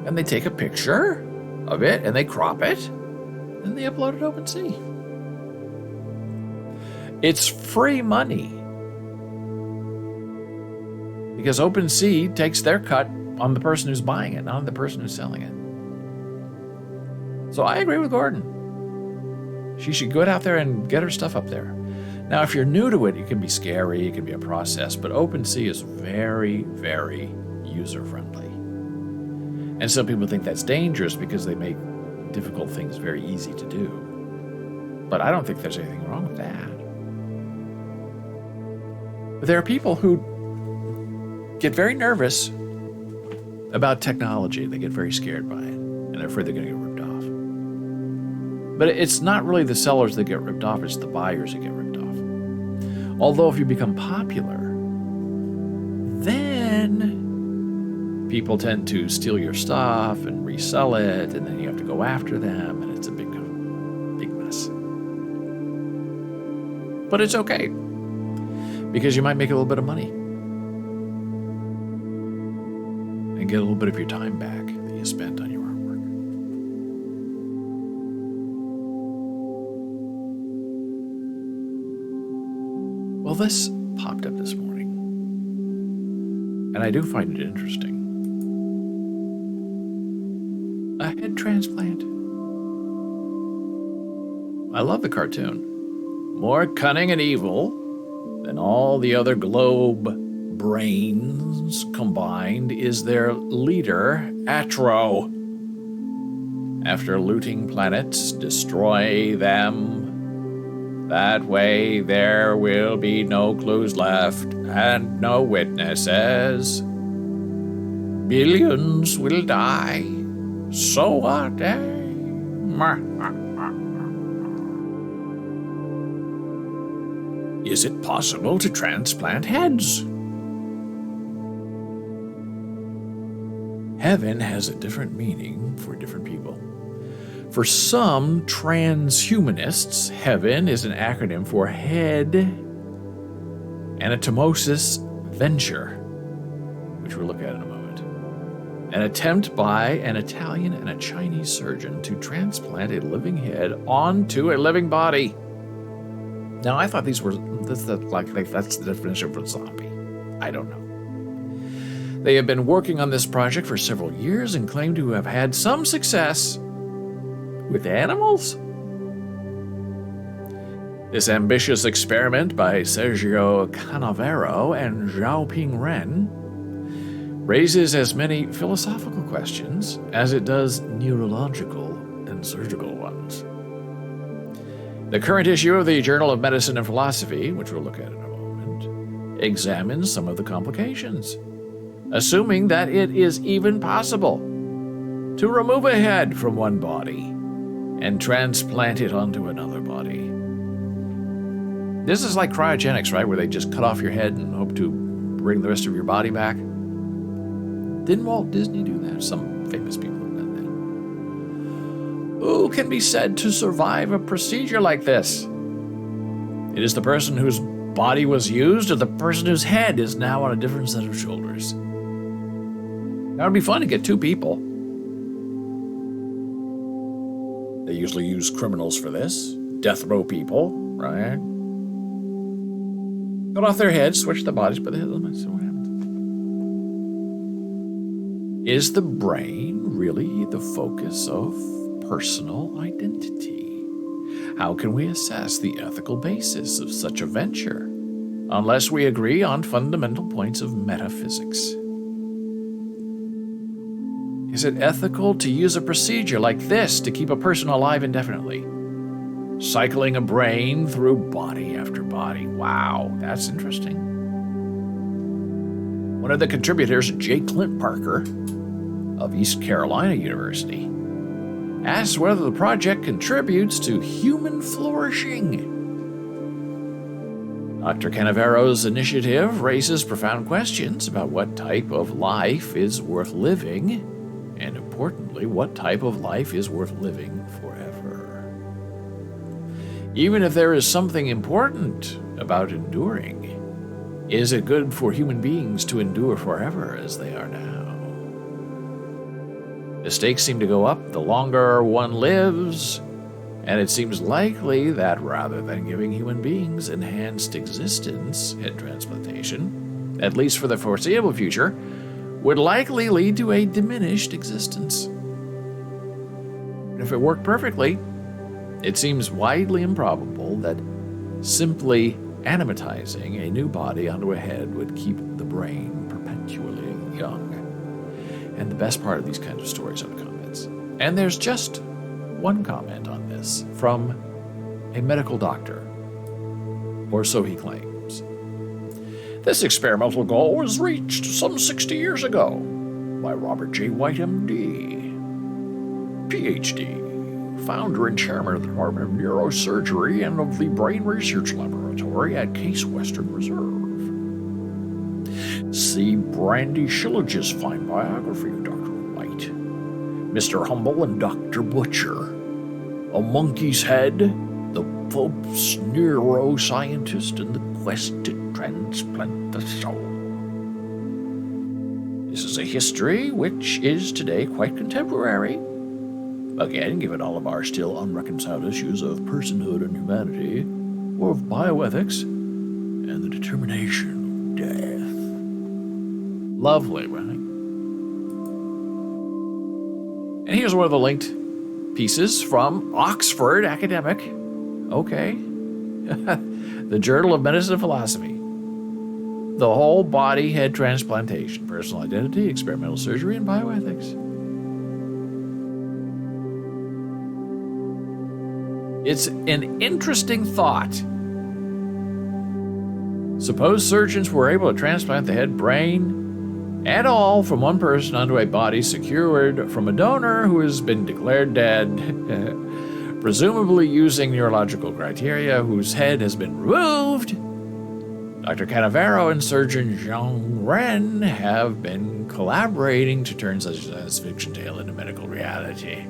And they take a picture of it and they crop it and they upload it to OpenSea. It's free money. Because OpenSea takes their cut on the person who's buying it, not on the person who's selling it. So I agree with Gordon. She should go out there and get her stuff up there. Now, if you're new to it, it can be scary, it can be a process, but OpenSea is very, very user-friendly. And some people think that's dangerous because they make difficult things very easy to do. But I don't think there's anything wrong with that. But there are people who get very nervous about technology. They get very scared by it, and they're afraid they're going to get ripped off. But it's not really the sellers that get ripped off, it's the buyers that get ripped off. Although if you become popular, then people tend to steal your stuff and resell it, and then you have to go after them, and it's a big mess. But it's okay, because you might make a little bit of money. and get a little bit of your time back that you spent on your artwork. Well, this popped up this morning, and I do find it interesting. A head transplant. I love the cartoon. More cunning and evil than all the other globe brains combined is their leader, Atro. After looting planets, destroy them. That way there will be no clues left and no witnesses. Billions will die. So what, eh? Is it possible to transplant heads? Heaven has a different meaning for different people. For some transhumanists, heaven is an acronym for head anatomosis venture, which we'll look at in a moment. An attempt by an Italian and a Chinese surgeon to transplant a living head onto a living body. Now, I thought that's the definition for zombie. I don't know. They have been working on this project for several years and claim to have had some success with animals. This ambitious experiment by Sergio Canavero and Xiaoping Ren raises as many philosophical questions as it does neurological and surgical ones. The current issue of the Journal of Medicine and Philosophy, which we'll look at in a moment, examines some of the complications, assuming that it is even possible to remove a head from one body and transplant it onto another body. This is like cryogenics, right? Where they just cut off your head and hope to bring the rest of your body back. Didn't Walt Disney do that? Some famous people have done that. Who can be said to survive a procedure like this? It is the person whose body was used or the person whose head is now on a different set of shoulders. That would be fun to get two people. They usually use criminals for this. Death row people, right? Cut off their heads, switch the bodies, but the head, so what happens? Is the brain really the focus of personal identity? How can we assess the ethical basis of such a venture unless we agree on fundamental points of metaphysics? Is it ethical to use a procedure like this to keep a person alive indefinitely? Cycling a brain through body after body. Wow, that's interesting. One of the contributors, J. Clint Parker of East Carolina University, asks whether the project contributes to human flourishing. Dr. Canavero's initiative raises profound questions about what type of life is worth living, and importantly, what type of life is worth living forever. Even if there is something important about enduring, is it good for human beings to endure forever as they are now? The stakes seem to go up the longer one lives, and it seems likely that rather than giving human beings enhanced existence, head transplantation, at least for the foreseeable future, would likely lead to a diminished existence. And if it worked perfectly, it seems widely improbable that simply animatizing a new body onto a head would keep the brain perpetually young. And the best part of these kinds of stories are the comments. And there's just one comment on this from a medical doctor, or so he claims. This experimental goal was reached some 60 years ago by Robert J. White, MD, PhD, founder and chairman of the Department of Neurosurgery and of the Brain Research Laboratory at Case Western Reserve. See Brandy Shillige's fine biography of Dr. White, Mr. Humble and Dr. Butcher, A Monkey's Head, the Pope's neuroscientist, and the quest to transplant the soul. This is a history which is today quite contemporary. Again, given all of our still unreconciled issues of personhood and humanity, or of bioethics, and the determination of death. Lovely, right? And here's one of the linked pieces from Oxford Academic. Okay. The Journal of Medicine and Philosophy. The whole body head transplantation, personal identity, experimental surgery, and bioethics. It's an interesting thought. Suppose surgeons were able to transplant the head, brain, and all from one person onto a body secured from a donor who has been declared dead, presumably using neurological criteria, whose head has been removed. Dr. Canavero and surgeon Jean Ren have been collaborating to turn such a science fiction tale into medical reality.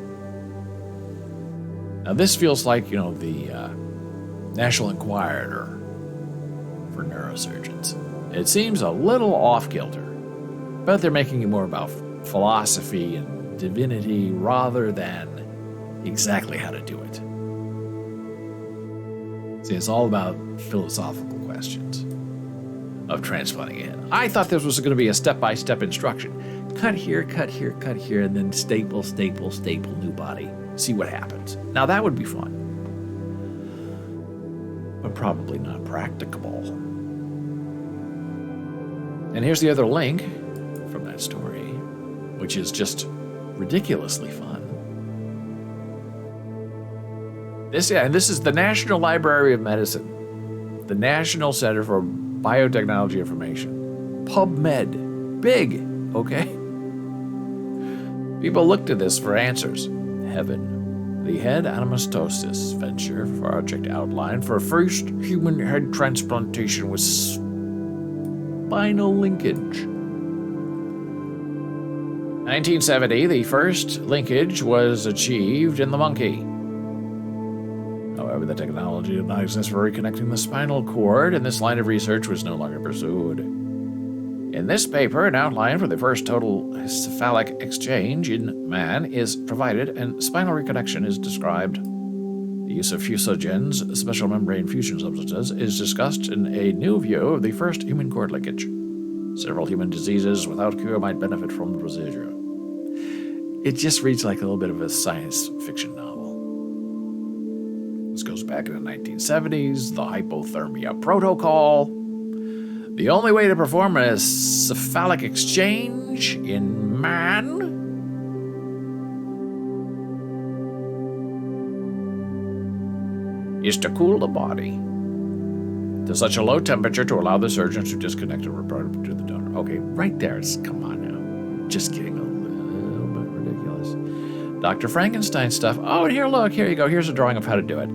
Now, this feels like, the National Enquirer for neurosurgeons. It seems a little off-kilter, but they're making it more about philosophy and divinity rather than exactly how to do it. See, it's all about philosophical questions of transplanting a head. I thought this was going to be a step-by-step instruction. Cut here, cut here, cut here, and then staple, staple, staple, new body. See what happens. Now that would be fun, but probably not practicable. And here's the other link from that story, which is just ridiculously fun. This is the National Library of Medicine, the National Center for Biotechnology Information, PubMed, big, okay? People look to this for answers. Heaven. The head anastomosis venture project outline for first human head transplantation with spinal linkage. 1970, the first linkage was achieved in the monkey. However, the technology did not exist for reconnecting the spinal cord, and this line of research was no longer pursued. In this paper, an outline for the first total cephalic exchange in man is provided, and spinal reconnection is described. The use of fusogens, special membrane fusion substances, is discussed in a new view of the first human cord linkage. Several human diseases without cure might benefit from the procedure. It just reads like a little bit of a science fiction novel. This goes back in the 1970s, the hypothermia protocol. The only way to perform a cephalic exchange in man is to cool the body to such a low temperature to allow the surgeon to disconnect and report it to the donor. Okay, right there. Come on now. Just kidding. A little bit ridiculous. Dr. Frankenstein stuff. Oh, and here you go. Here's a drawing of how to do it.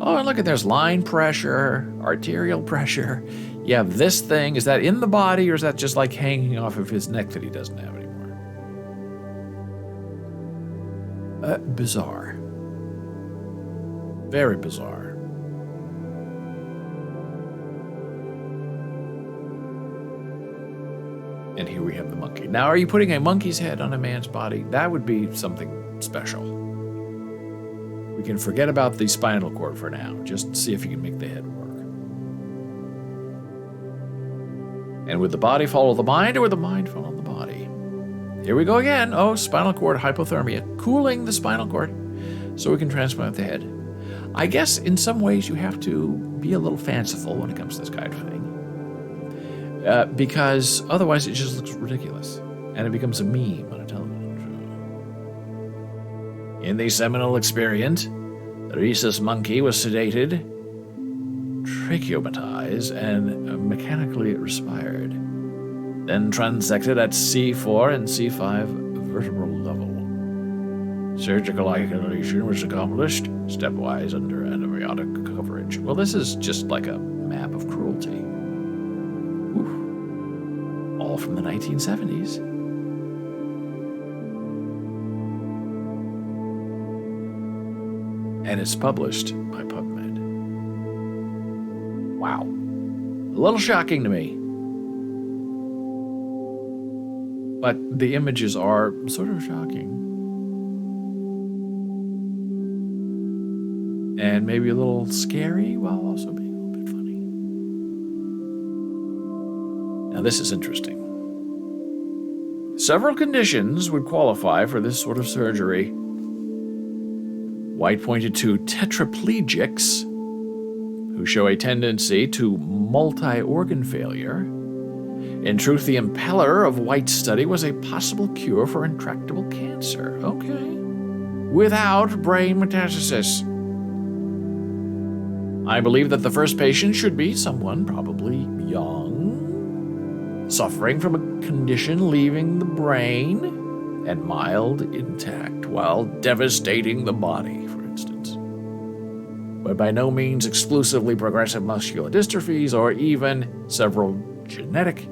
Oh, and look at there's line pressure, arterial pressure. You have this thing. Is that in the body, or is that just like hanging off of his neck that he doesn't have anymore? Bizarre. Very bizarre. And here we have the monkey. Now, are you putting a monkey's head on a man's body? That would be something special. We can forget about the spinal cord for now. Just see if you can make the head work. And would the body follow the mind, or would the mind follow the body? Here we go again. Oh, spinal cord hypothermia. Cooling the spinal cord so we can transplant the head. I guess in some ways you have to be a little fanciful when it comes to this kind of thing. Because otherwise it just looks ridiculous. And it becomes a meme on a television show. In the seminal experiment, the rhesus monkey was sedated, tracheomatized, and mechanically respired. Then transected at C4 and C5 vertebral level. Surgical isolation was accomplished stepwise under antibiotic coverage. Well, this is just like a map of cruelty. Oof. All from the 1970s. And it's published by PubMed. Wow. A little shocking to me. But the images are sort of shocking. And maybe a little scary while also being a little bit funny. Now, this is interesting. Several conditions would qualify for this sort of surgery. White pointed to tetraplegics, who show a tendency to multi-organ failure. In truth, the impeller of White's study was a possible cure for intractable cancer. Okay. Without brain metastasis. I believe that the first patient should be someone probably young, suffering from a condition leaving the brain, and mild intact while devastating the body, for instance. But by no means exclusively progressive muscular dystrophies or even several genetic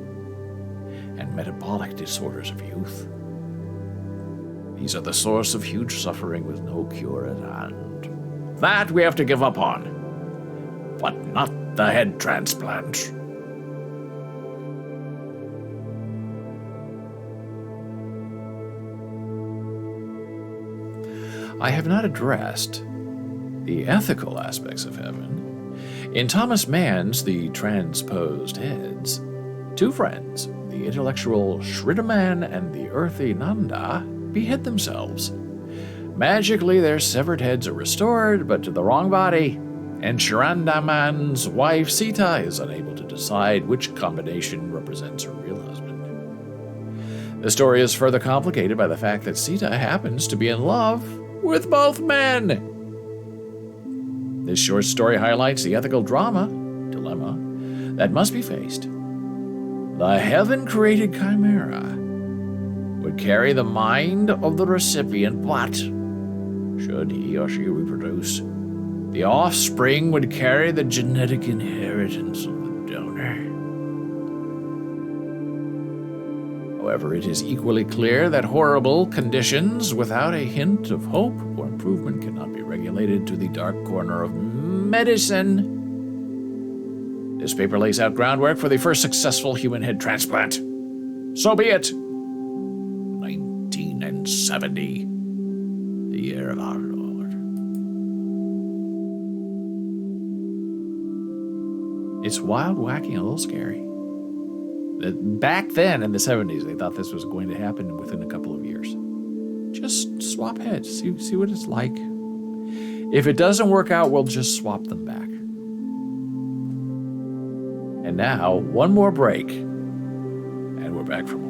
and metabolic disorders of youth. These are the source of huge suffering with no cure at hand. That we have to give up on. But not the head transplant. I have not addressed the ethical aspects of heaven. In Thomas Mann's The Transposed Heads, two friends, the intellectual Shridaman and the earthy Nanda, behead themselves. Magically, their severed heads are restored, but to the wrong body. And Shridaman's wife, Sita, is unable to decide which combination represents her real husband. The story is further complicated by the fact that Sita happens to be in love with both men. This short story highlights the ethical dilemma, that must be faced. The heaven-created chimera would carry the mind of the recipient, but should he or she reproduce, the offspring would carry the genetic inheritance of the donor. However, it is equally clear that horrible conditions without a hint of hope or improvement cannot be regulated to the dark corner of medicine. This paper lays out groundwork for the first successful human head transplant. So be it. 1970, the year of our Lord. It's wild, wacky, and a little scary. Back then, in the 70s, they thought this was going to happen within a couple of years. Just swap heads, see what it's like. If it doesn't work out, we'll just swap them back. And now, one more break, and we're back for more.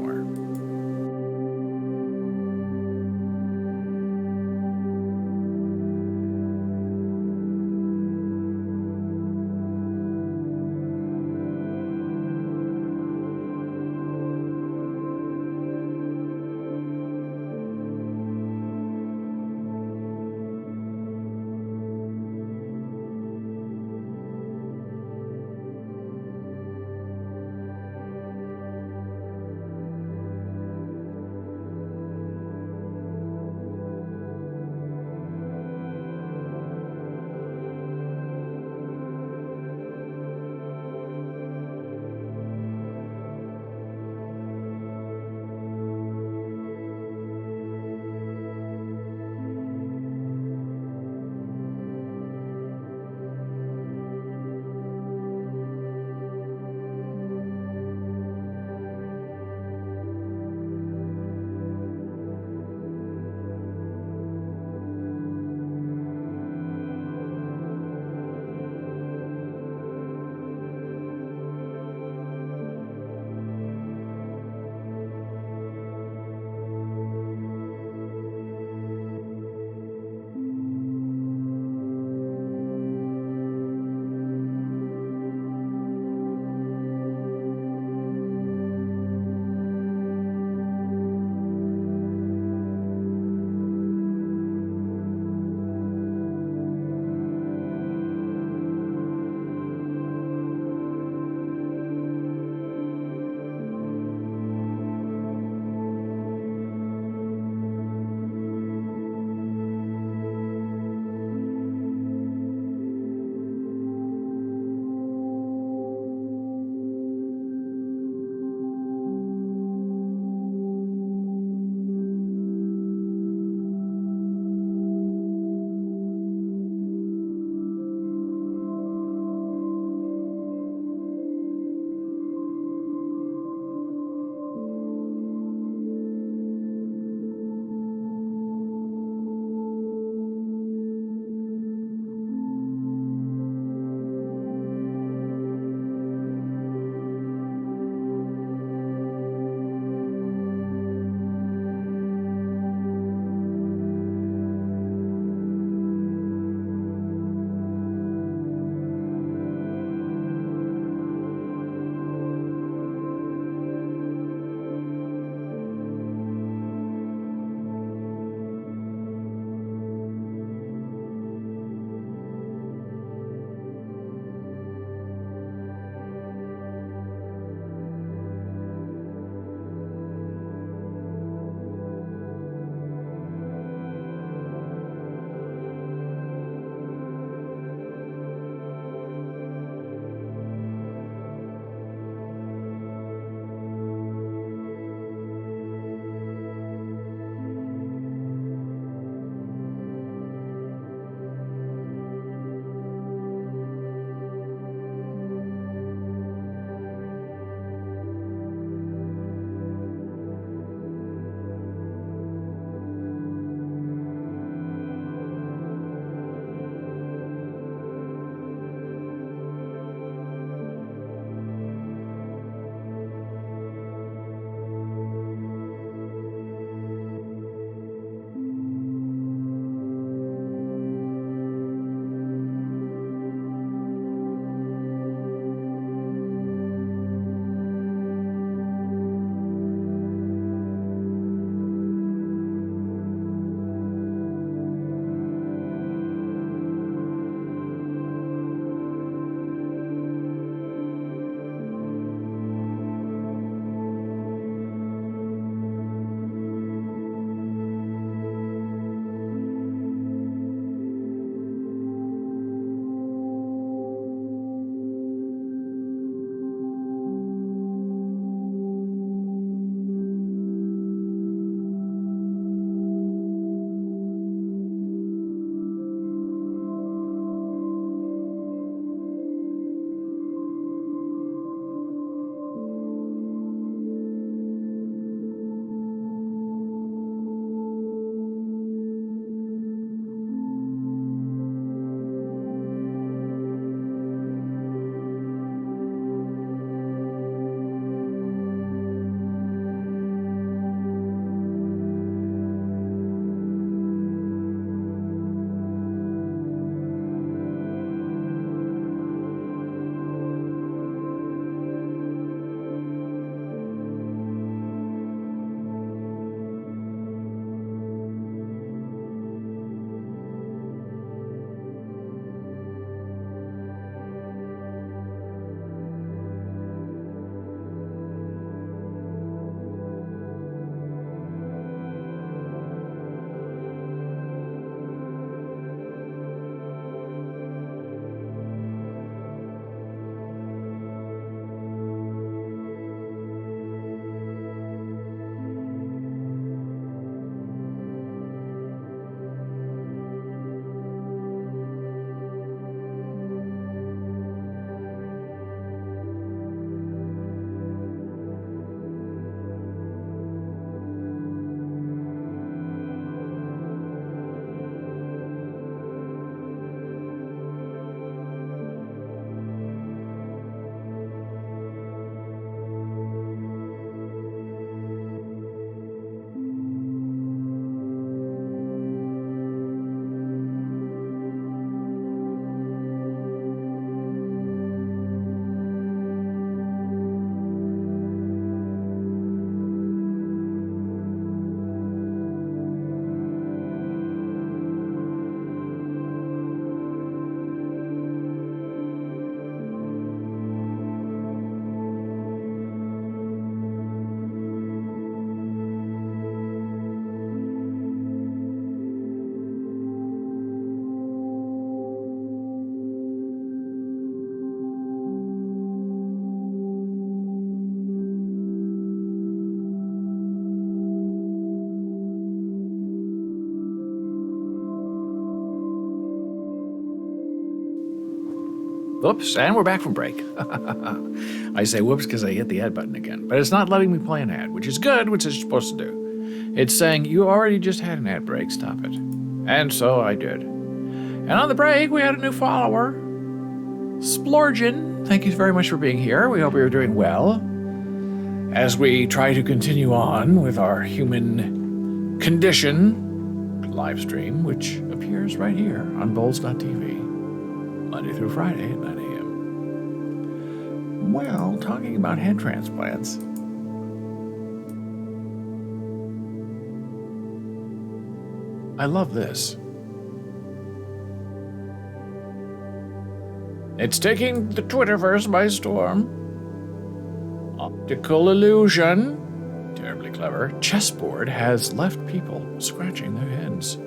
Whoops, and we're back from break. I say whoops because I hit the ad button again. But it's not letting me play an ad, which is good, which it's supposed to do. It's saying, you already just had an ad break, stop it. And so I did. And on the break, we had a new follower. Splorgen, thank you very much for being here. We hope you're doing well. As we try to continue on with our human condition live stream, which appears right here on Boles.tv. Monday through Friday at 9 a.m. Well, talking about head transplants. I love this. It's taking the Twitterverse by storm. Optical illusion. Terribly clever. Chessboard has left people scratching their heads.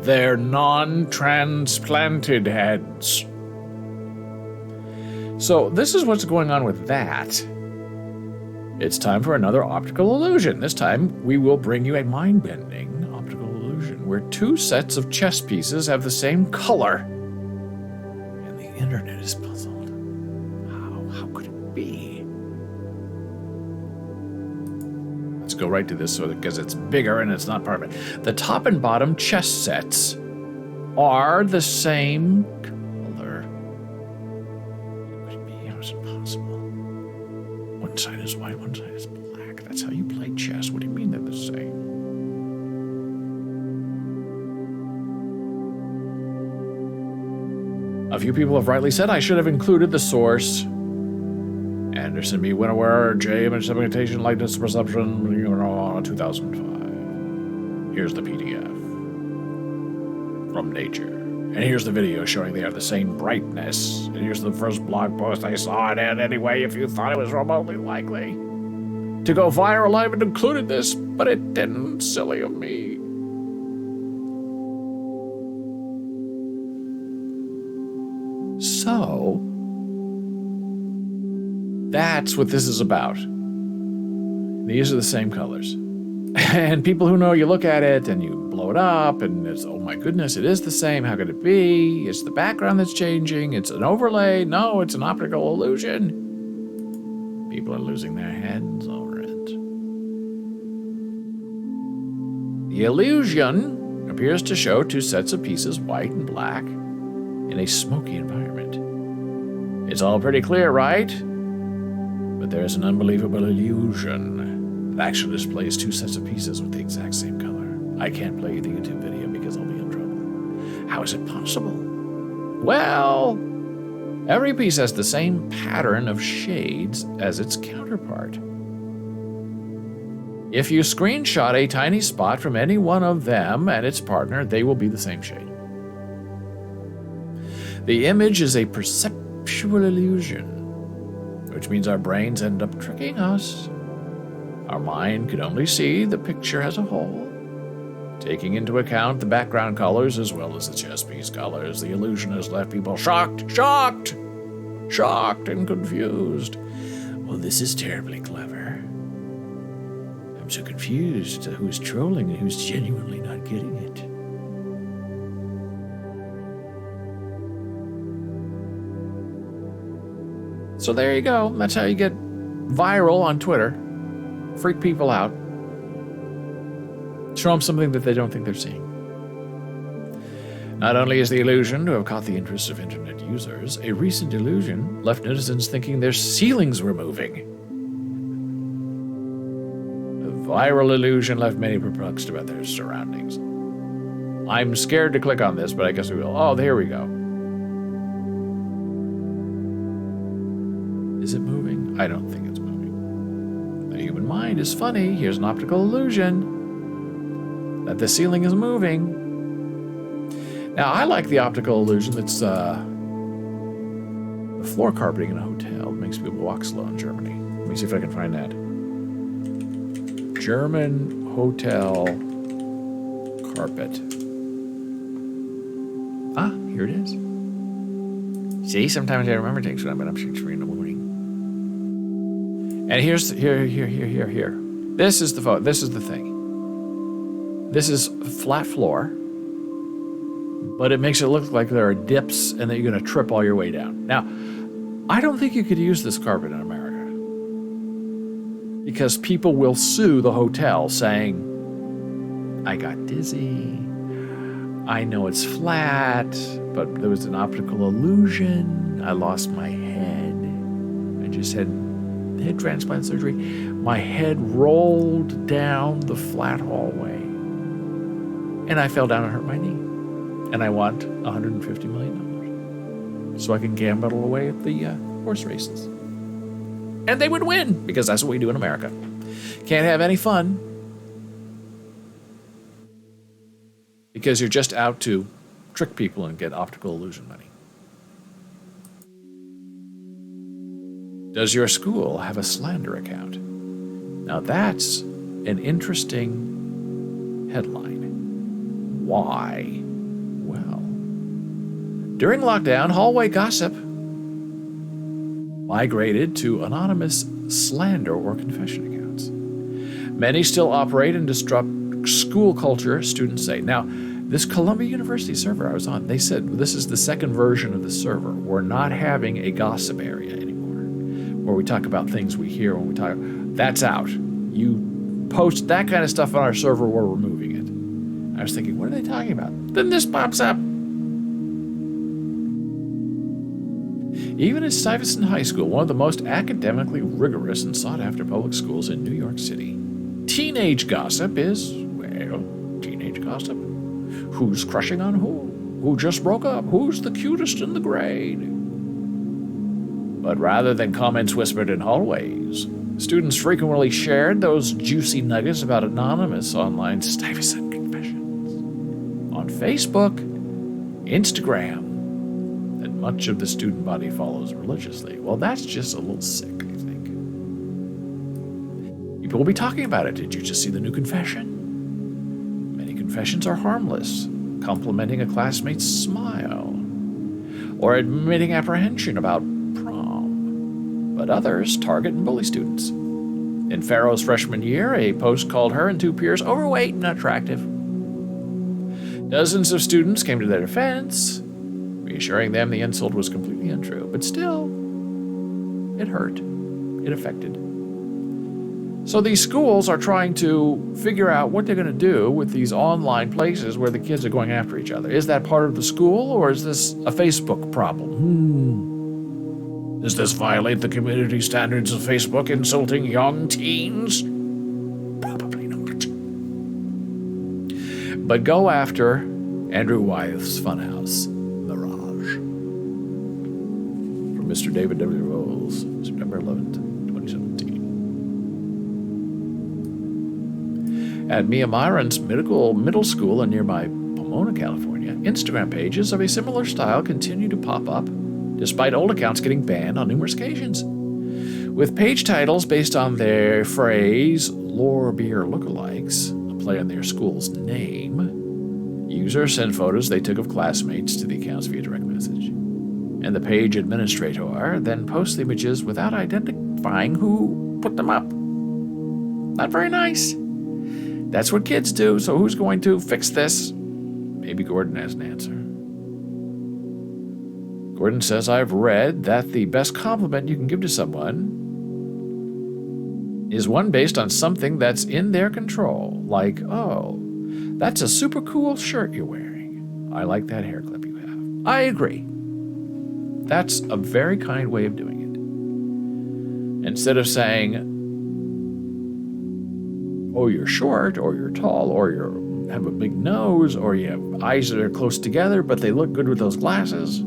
Their non-transplanted heads. So this is what's going on with that. It's time for another optical illusion. This time we will bring you a mind-bending optical illusion where two sets of chess pieces have the same color. And the internet is puzzled. How could it be? Let's go right to this because it's bigger and it's not part of it. The top and bottom chess sets are the same color. How could it be? How is it possible? One side is white, one side is black. That's how you play chess. What do you mean they're the same? A few people have rightly said I should have included the source. Anderson B. Winnower, J. Image Segmentation, Likeness Perception, 2005. Here's the PDF from Nature. And here's the video showing they have the same brightness. And here's the first blog post I saw it in anyway, if you thought it was remotely likely to go viral. I haven't included this, but it didn't. Silly of me. So, that's what this is about. These are the same colors. And people who know, you look at it and you blow it up and it's, oh my goodness, it is the same. How could it be? It's the background that's changing. It's an overlay. No, it's an optical illusion. People are losing their heads over it. The illusion appears to show two sets of pieces, white and black, in a smoky environment. It's all pretty clear, right? But there's an unbelievable illusion that actually displays two sets of pieces with the exact same color. I can't play you the YouTube video because I'll be in trouble. How is it possible? Well, every piece has the same pattern of shades as its counterpart. If you screenshot a tiny spot from any one of them and its partner, they will be the same shade. The image is a perceptual illusion, which means our brains end up tricking us. Our mind can only see the picture as a whole, taking into account the background colors as well as the chess piece colors. The illusion has left people shocked and confused. Well, this is terribly clever. I'm so confused to who's trolling and who's genuinely not getting it. So there you go. That's how you get viral on Twitter. Freak people out. Show them something that they don't think they're seeing. Not only is the illusion to have caught the interest of internet users, a recent illusion left netizens thinking their ceilings were moving. The viral illusion left many perplexed about their surroundings. I'm scared to click on this, but I guess we will. Oh, there we go. Is it moving? I don't think it's moving. The human mind is funny. Here's an optical illusion that the ceiling is moving. Now, I like the optical illusion that's the floor carpeting in a hotel. It makes people walk slow in Germany. Let me see if I can find that. German hotel carpet. Ah, here it is. See, sometimes I remember things when I'm up 6 in the morning. And here. This is the photo. This is the thing. This is flat floor, but it makes it look like there are dips and that you're going to trip all your way down. Now, I don't think you could use this carpet in America because people will sue the hotel saying, I got dizzy, I know it's flat, but there was an optical illusion, I lost my head, I just had head transplant surgery, my head rolled down the flat hallway, and I fell down and hurt my knee, and I want $150 million so I can gamble away at the horse races. And they would win, because that's what we do in America. Can't have any fun, because you're just out to trick people and get optical illusion money. Does your school have a slander account? Now that's an interesting headline. Why? Well, during lockdown, hallway gossip migrated to anonymous slander or confession accounts. Many still operate and disrupt school culture, students say. Now, this Columbia University server I was on, they said this is the second version of the server. We're not having a gossip area anymore, where we talk about things we hear when we talk. That's out. You post that kind of stuff on our server, we're removing it. I was thinking, what are they talking about? Then this pops up. Even at Stuyvesant High School, one of the most academically rigorous and sought-after public schools in New York City, teenage gossip is, well, teenage gossip. Who's crushing on who? Who just broke up? Who's the cutest in the grade? But rather than comments whispered in hallways, students frequently shared those juicy nuggets about anonymous online Stuyvesant confessions on Facebook, Instagram, that much of the student body follows religiously. Well, that's just a little sick, I think. People will be talking about it. Did you just see the new confession? Many confessions are harmless, complimenting a classmate's smile, or admitting apprehension about prom. But others target and bully students. In Farrow's freshman year, a post called her and two peers overweight and unattractive. Dozens of students came to their defense, reassuring them the insult was completely untrue. But still, it hurt. It affected. So these schools are trying to figure out what they're going to do with these online places where the kids are going after each other. Is that part of the school, or is this a Facebook problem? Does this violate the community standards of Facebook, insulting young teens? Probably not. But go after Andrew Wyeth's Funhouse, Mirage. From Mr. David W. Boles, September 11th, 2017. At Mia Myron's middle school in nearby Pomona, California, Instagram pages of a similar style continue to pop up, despite old accounts getting banned on numerous occasions. With page titles based on their phrase, lore beer lookalikes, a play on their school's name, users send photos they took of classmates to the accounts via direct message. And the page administrator then posts the images without identifying who put them up. Not very nice. That's what kids do, so who's going to fix this? Maybe Gordon has an answer. Gordon says, I've read that the best compliment you can give to someone is one based on something that's in their control. Like, oh, that's a super cool shirt you're wearing. I like that hair clip you have. I agree. That's a very kind way of doing it. Instead of saying, oh, you're short, or you're tall, or you have a big nose, or you have eyes that are close together, but they look good with those glasses.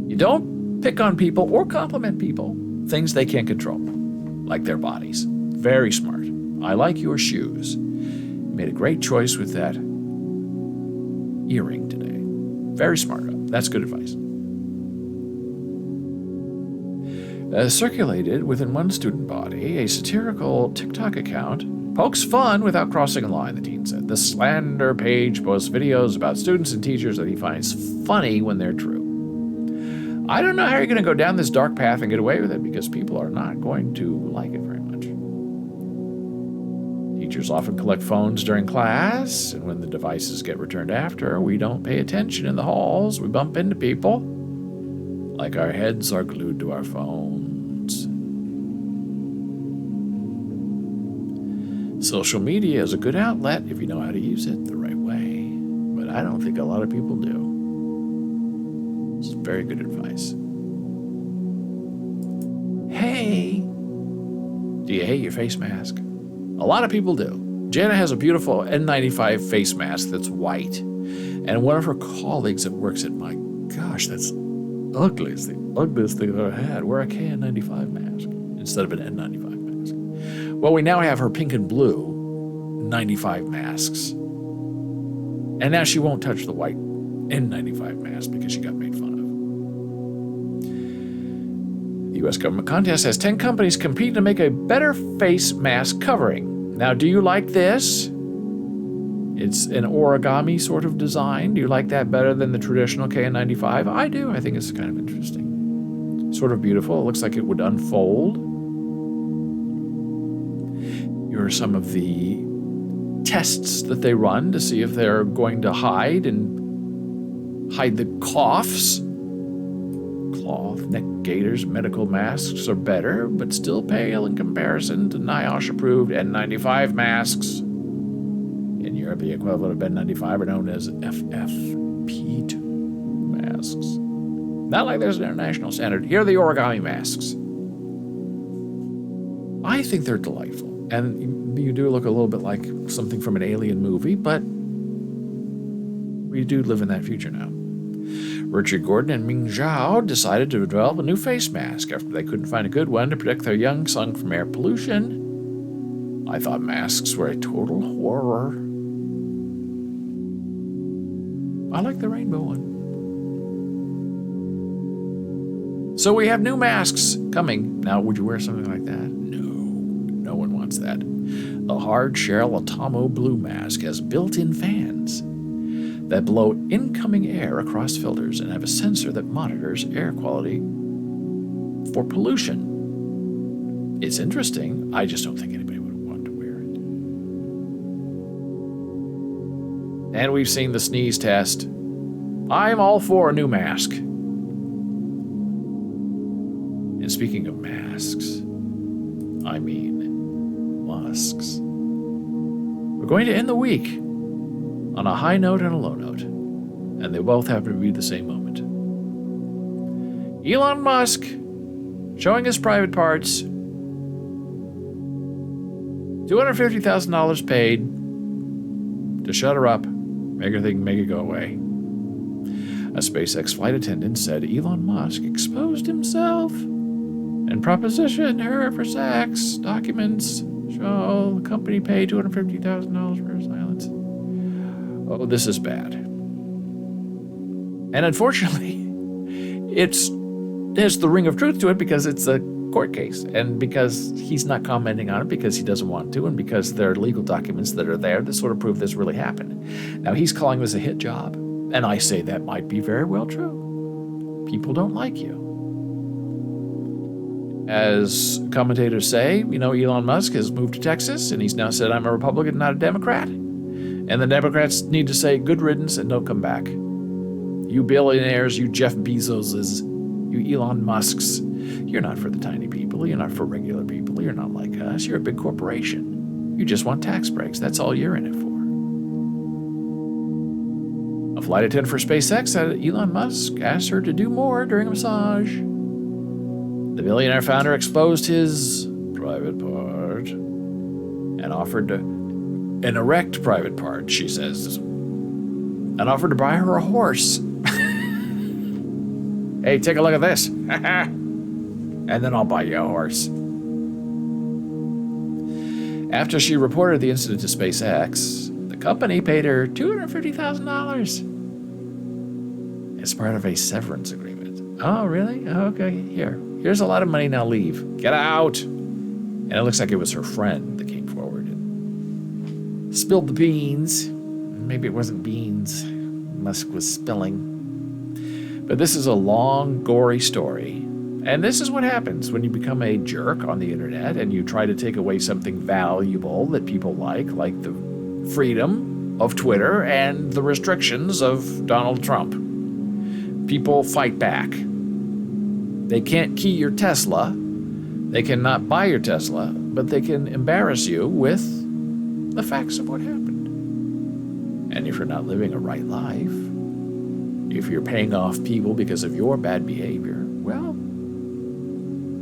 You don't pick on people or compliment people, things they can't control, like their bodies. Very smart. I like your shoes. You made a great choice with that earring today. Very smart. That's good advice. Circulated within one student body, a satirical TikTok account pokes fun without crossing a line, the teen said. The slander page posts videos about students and teachers that he finds funny when they're true. I don't know how you're going to go down this dark path and get away with it, because people are not going to like it very much. Teachers often collect phones during class, and when the devices get returned after, we don't pay attention in the halls. We bump into people like our heads are glued to our phones. Social media is a good outlet if you know how to use it the right way, but I don't think a lot of people do. This is very good advice. Hey, do you hate your face mask? A lot of people do. Jana has a beautiful N95 face mask that's white, and one of her colleagues that works at, my gosh, that's ugly. It's the ugliest thing I've ever had. Wear a KN95 mask instead of an N95 mask. Well, we now have her pink and blue 95 masks, and now she won't touch the white N95 mask because she got made fun of. The U.S. government contest has 10 companies competing to make a better face mask covering. Now, do you like this? It's an origami sort of design. Do you like that better than the traditional KN95? I do. I think it's kind of interesting. Sort of beautiful. It looks like it would unfold. Here are some of the tests that they run to see if they're going to hide the coughs. Cloth, neck gaiters, medical masks are better, but still pale in comparison to NIOSH-approved N95 masks. In Europe, the equivalent of N95 are known as FFP2 masks. Not like there's an international standard. Here are the origami masks. I think they're delightful. And you do look a little bit like something from an alien movie, but we do live in that future now. Richard Gordon and Ming Zhao decided to develop a new face mask after they couldn't find a good one to protect their young son from air pollution. I thought masks were a total horror. I like the rainbow one. So we have new masks coming. Now, would you wear something like that? No one wants that. The hard shell Atomo Blue mask has built-in fans that blow incoming air across filters and have a sensor that monitors air quality for pollution. It's interesting. I just don't think anybody would want to wear it. And we've seen the sneeze test. I'm all for a new mask. And speaking of masks, I mean musks. We're going to end the week on a high note and a low note, and they both happen to be the same moment. Elon Musk showing his private parts, $250,000 paid to shut her up, make it go away. A SpaceX flight attendant said Elon Musk exposed himself and propositioned her for sex. Documents show the company paid $250,000 for her silence. Oh, this is bad. And unfortunately, there's the ring of truth to it because it's a court case, and because he's not commenting on it because he doesn't want to, and because there are legal documents that are there that sort of prove this really happened. Now, he's calling this a hit job, and I say that might be very well true. People don't like you. As commentators say, Elon Musk has moved to Texas, and he's now said, I'm a Republican, not a Democrat. And the Democrats need to say good riddance and don't come back. You billionaires, you Jeff Bezoses, you Elon Musks, you're not for the tiny people. You're not for regular people. You're not like us. You're a big corporation. You just want tax breaks. That's all you're in it for. A flight attendant for SpaceX said Elon Musk asked her to do more during a massage. The billionaire founder exposed his private part and offered an erect private part, she says, and offered to buy her a horse. Hey, take a look at this. And then I'll buy you a horse. After she reported the incident to SpaceX, the company paid her $250,000 as part of a severance agreement. Oh, really? Okay, here's a lot of money, now leave. Get out. And it looks like it was her friend that came forward and spilled the beans. Maybe it wasn't beans Musk was spilling. But this is a long, gory story, And this is what happens when you become a jerk on the internet and you try to take away something valuable that people like the freedom of Twitter and the restrictions of Donald Trump. People fight back. They can't key your Tesla. They cannot buy your Tesla, but they can embarrass you with the facts of what happened. And if you're not living a right life, if you're paying off people because of your bad behavior, well,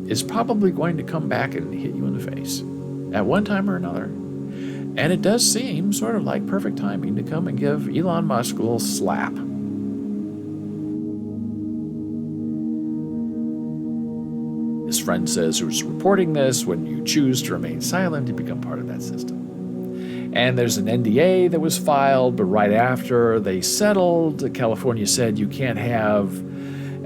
it's probably going to come back and hit you in the face at one time or another. And it does seem sort of like perfect timing to come and give Elon Musk a little slap. His friend says, who's reporting this, when you choose to remain silent, you become part of that system. And there's an NDA that was filed, but right after they settled, California said you can't have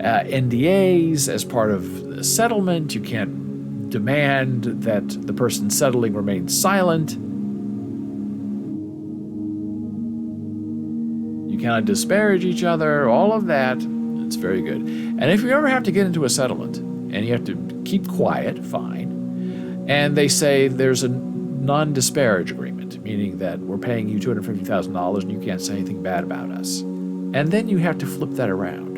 NDAs as part of the settlement. You can't demand that the person settling remain silent. You cannot disparage each other, all of that. It's very good. And if you ever have to get into a settlement and you have to keep quiet, fine. And they say there's a non-disparage agreement, meaning that we're paying you $250,000 and you can't say anything bad about us. And then you have to flip that around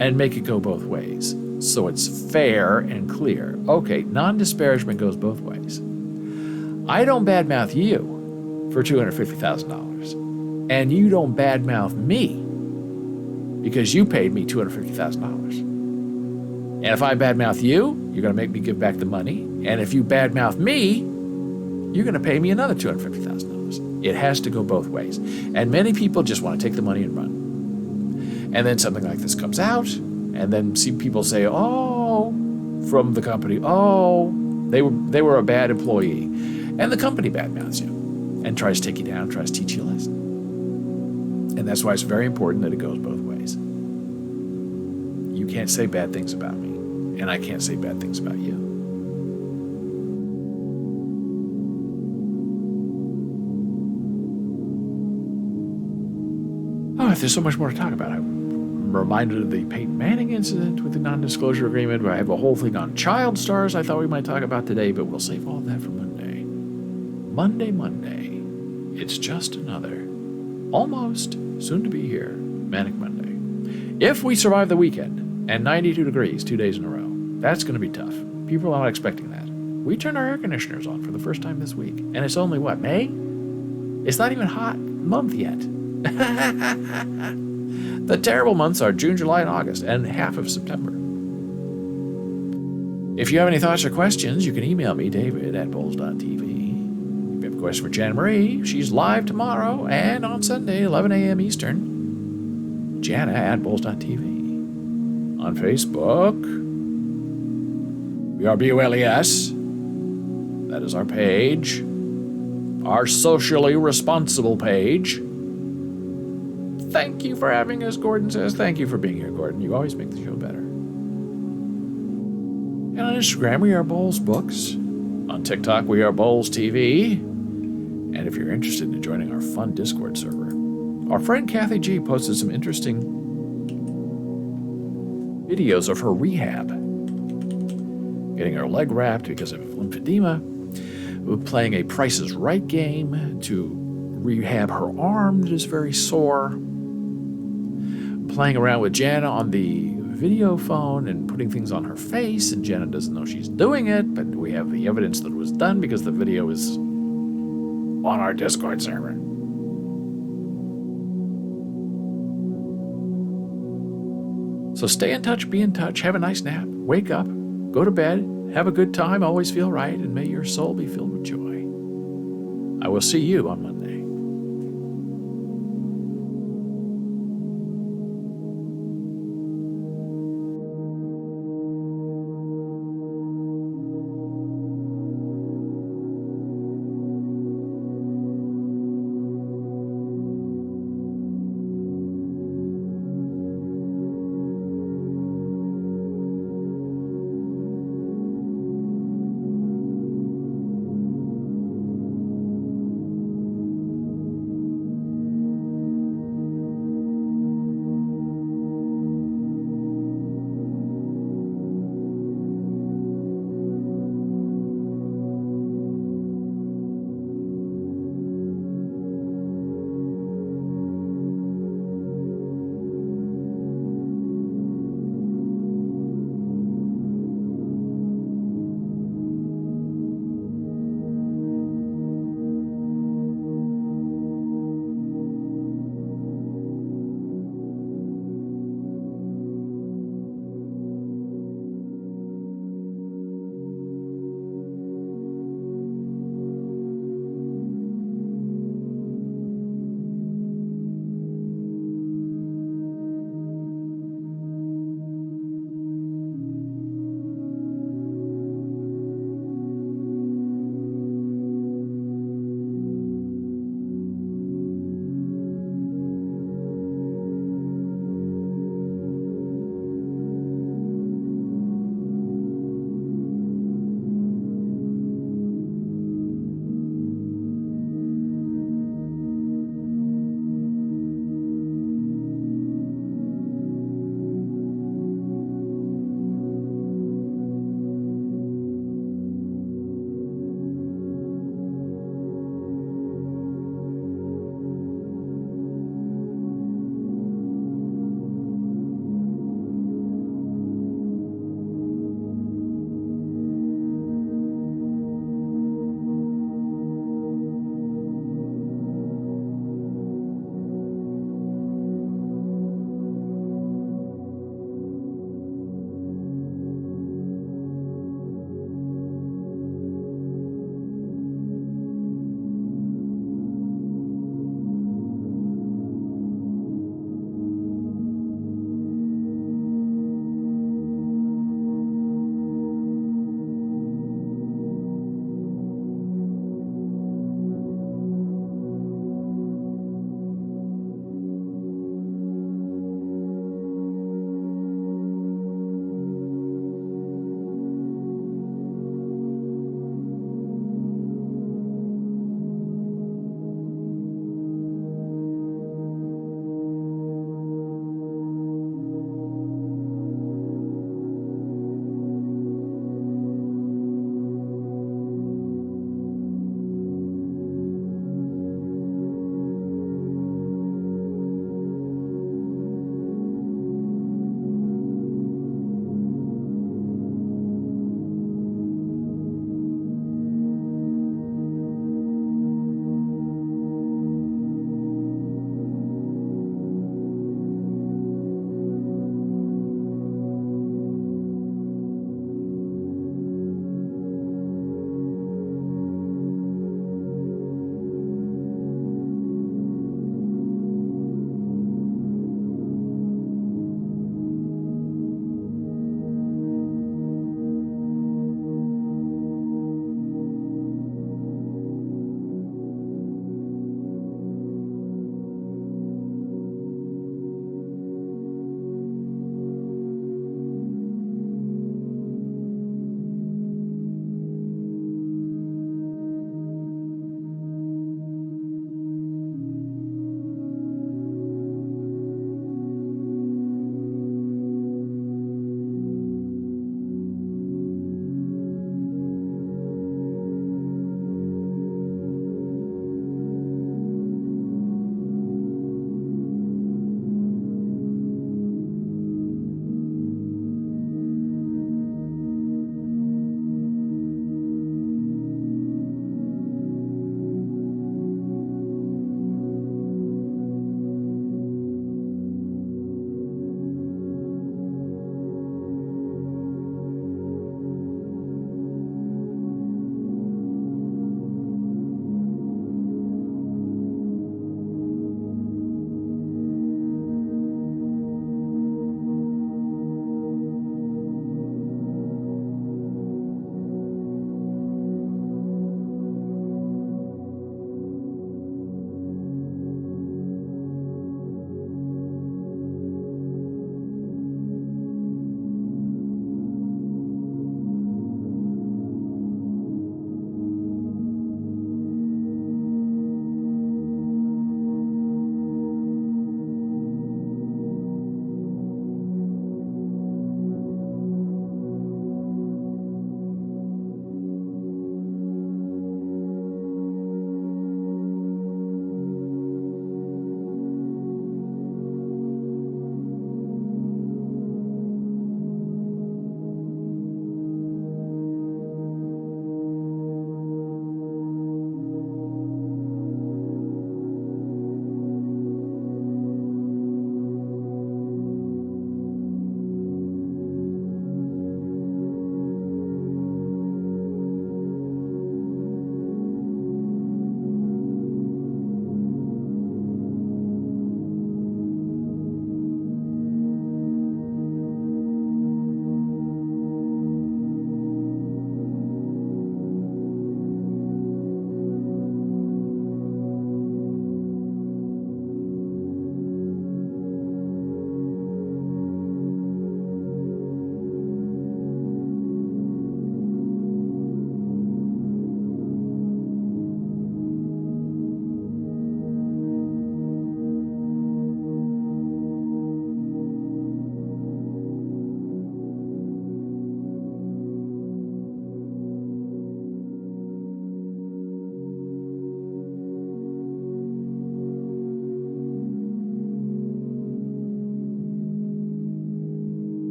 and make it go both ways, so it's fair and clear. Okay, non-disparagement goes both ways. I don't badmouth you for $250,000, and you don't badmouth me because you paid me $250,000. And if I badmouth you, you're going to make me give back the money, and if you badmouth me, you're going to pay me another $250,000. It has to go both ways. And many people just want to take the money and run. And then something like this comes out, and then see people say, oh, from the company, oh, they were a bad employee. And the company badmouths you and tries to take you down, tries to teach you a lesson. And that's why it's very important that it goes both ways. You can't say bad things about me, and I can't say bad things about you. Oh, there's so much more to talk about. I'm reminded of the Peyton Manning incident with the non-disclosure agreement. I have a whole thing on child stars I thought we might talk about today, but we'll save all of that for Monday. Monday. It's just another, almost, soon to be here, Manic Monday. If we survive the weekend and 92 degrees 2 days in a row, that's going to be tough. People are not expecting that. We turned our air conditioners on for the first time this week, and it's only, what, May? It's not even a hot month yet. The terrible months are June, July, and August, and half of September. If you have any thoughts or questions, you can email me, david@boles.tv. If you have a question for Jan Marie, she's live tomorrow and on Sunday, 11 a.m. Eastern. Jana@boles.tv. On Facebook, we are BOLES. That is our page. Our socially responsible page. Thank you for having us, Gordon says. Thank you for being here, Gordon. You always make the show better. And on Instagram, we are Boles Books. On TikTok, we are Boles TV. And if you're interested in joining our fun Discord server, our friend Kathy G posted some interesting videos of her rehab. Getting her leg wrapped because of lymphedema. Playing a Price is Right game to rehab her arm that is very sore. Playing around with Jana on the video phone and putting things on her face, and Jana doesn't know she's doing it, but we have the evidence that it was done because the video is on our Discord server. So stay in touch, be in touch, have a nice nap, wake up, go to bed, have a good time, always feel right, and may your soul be filled with joy. I will see you on Monday.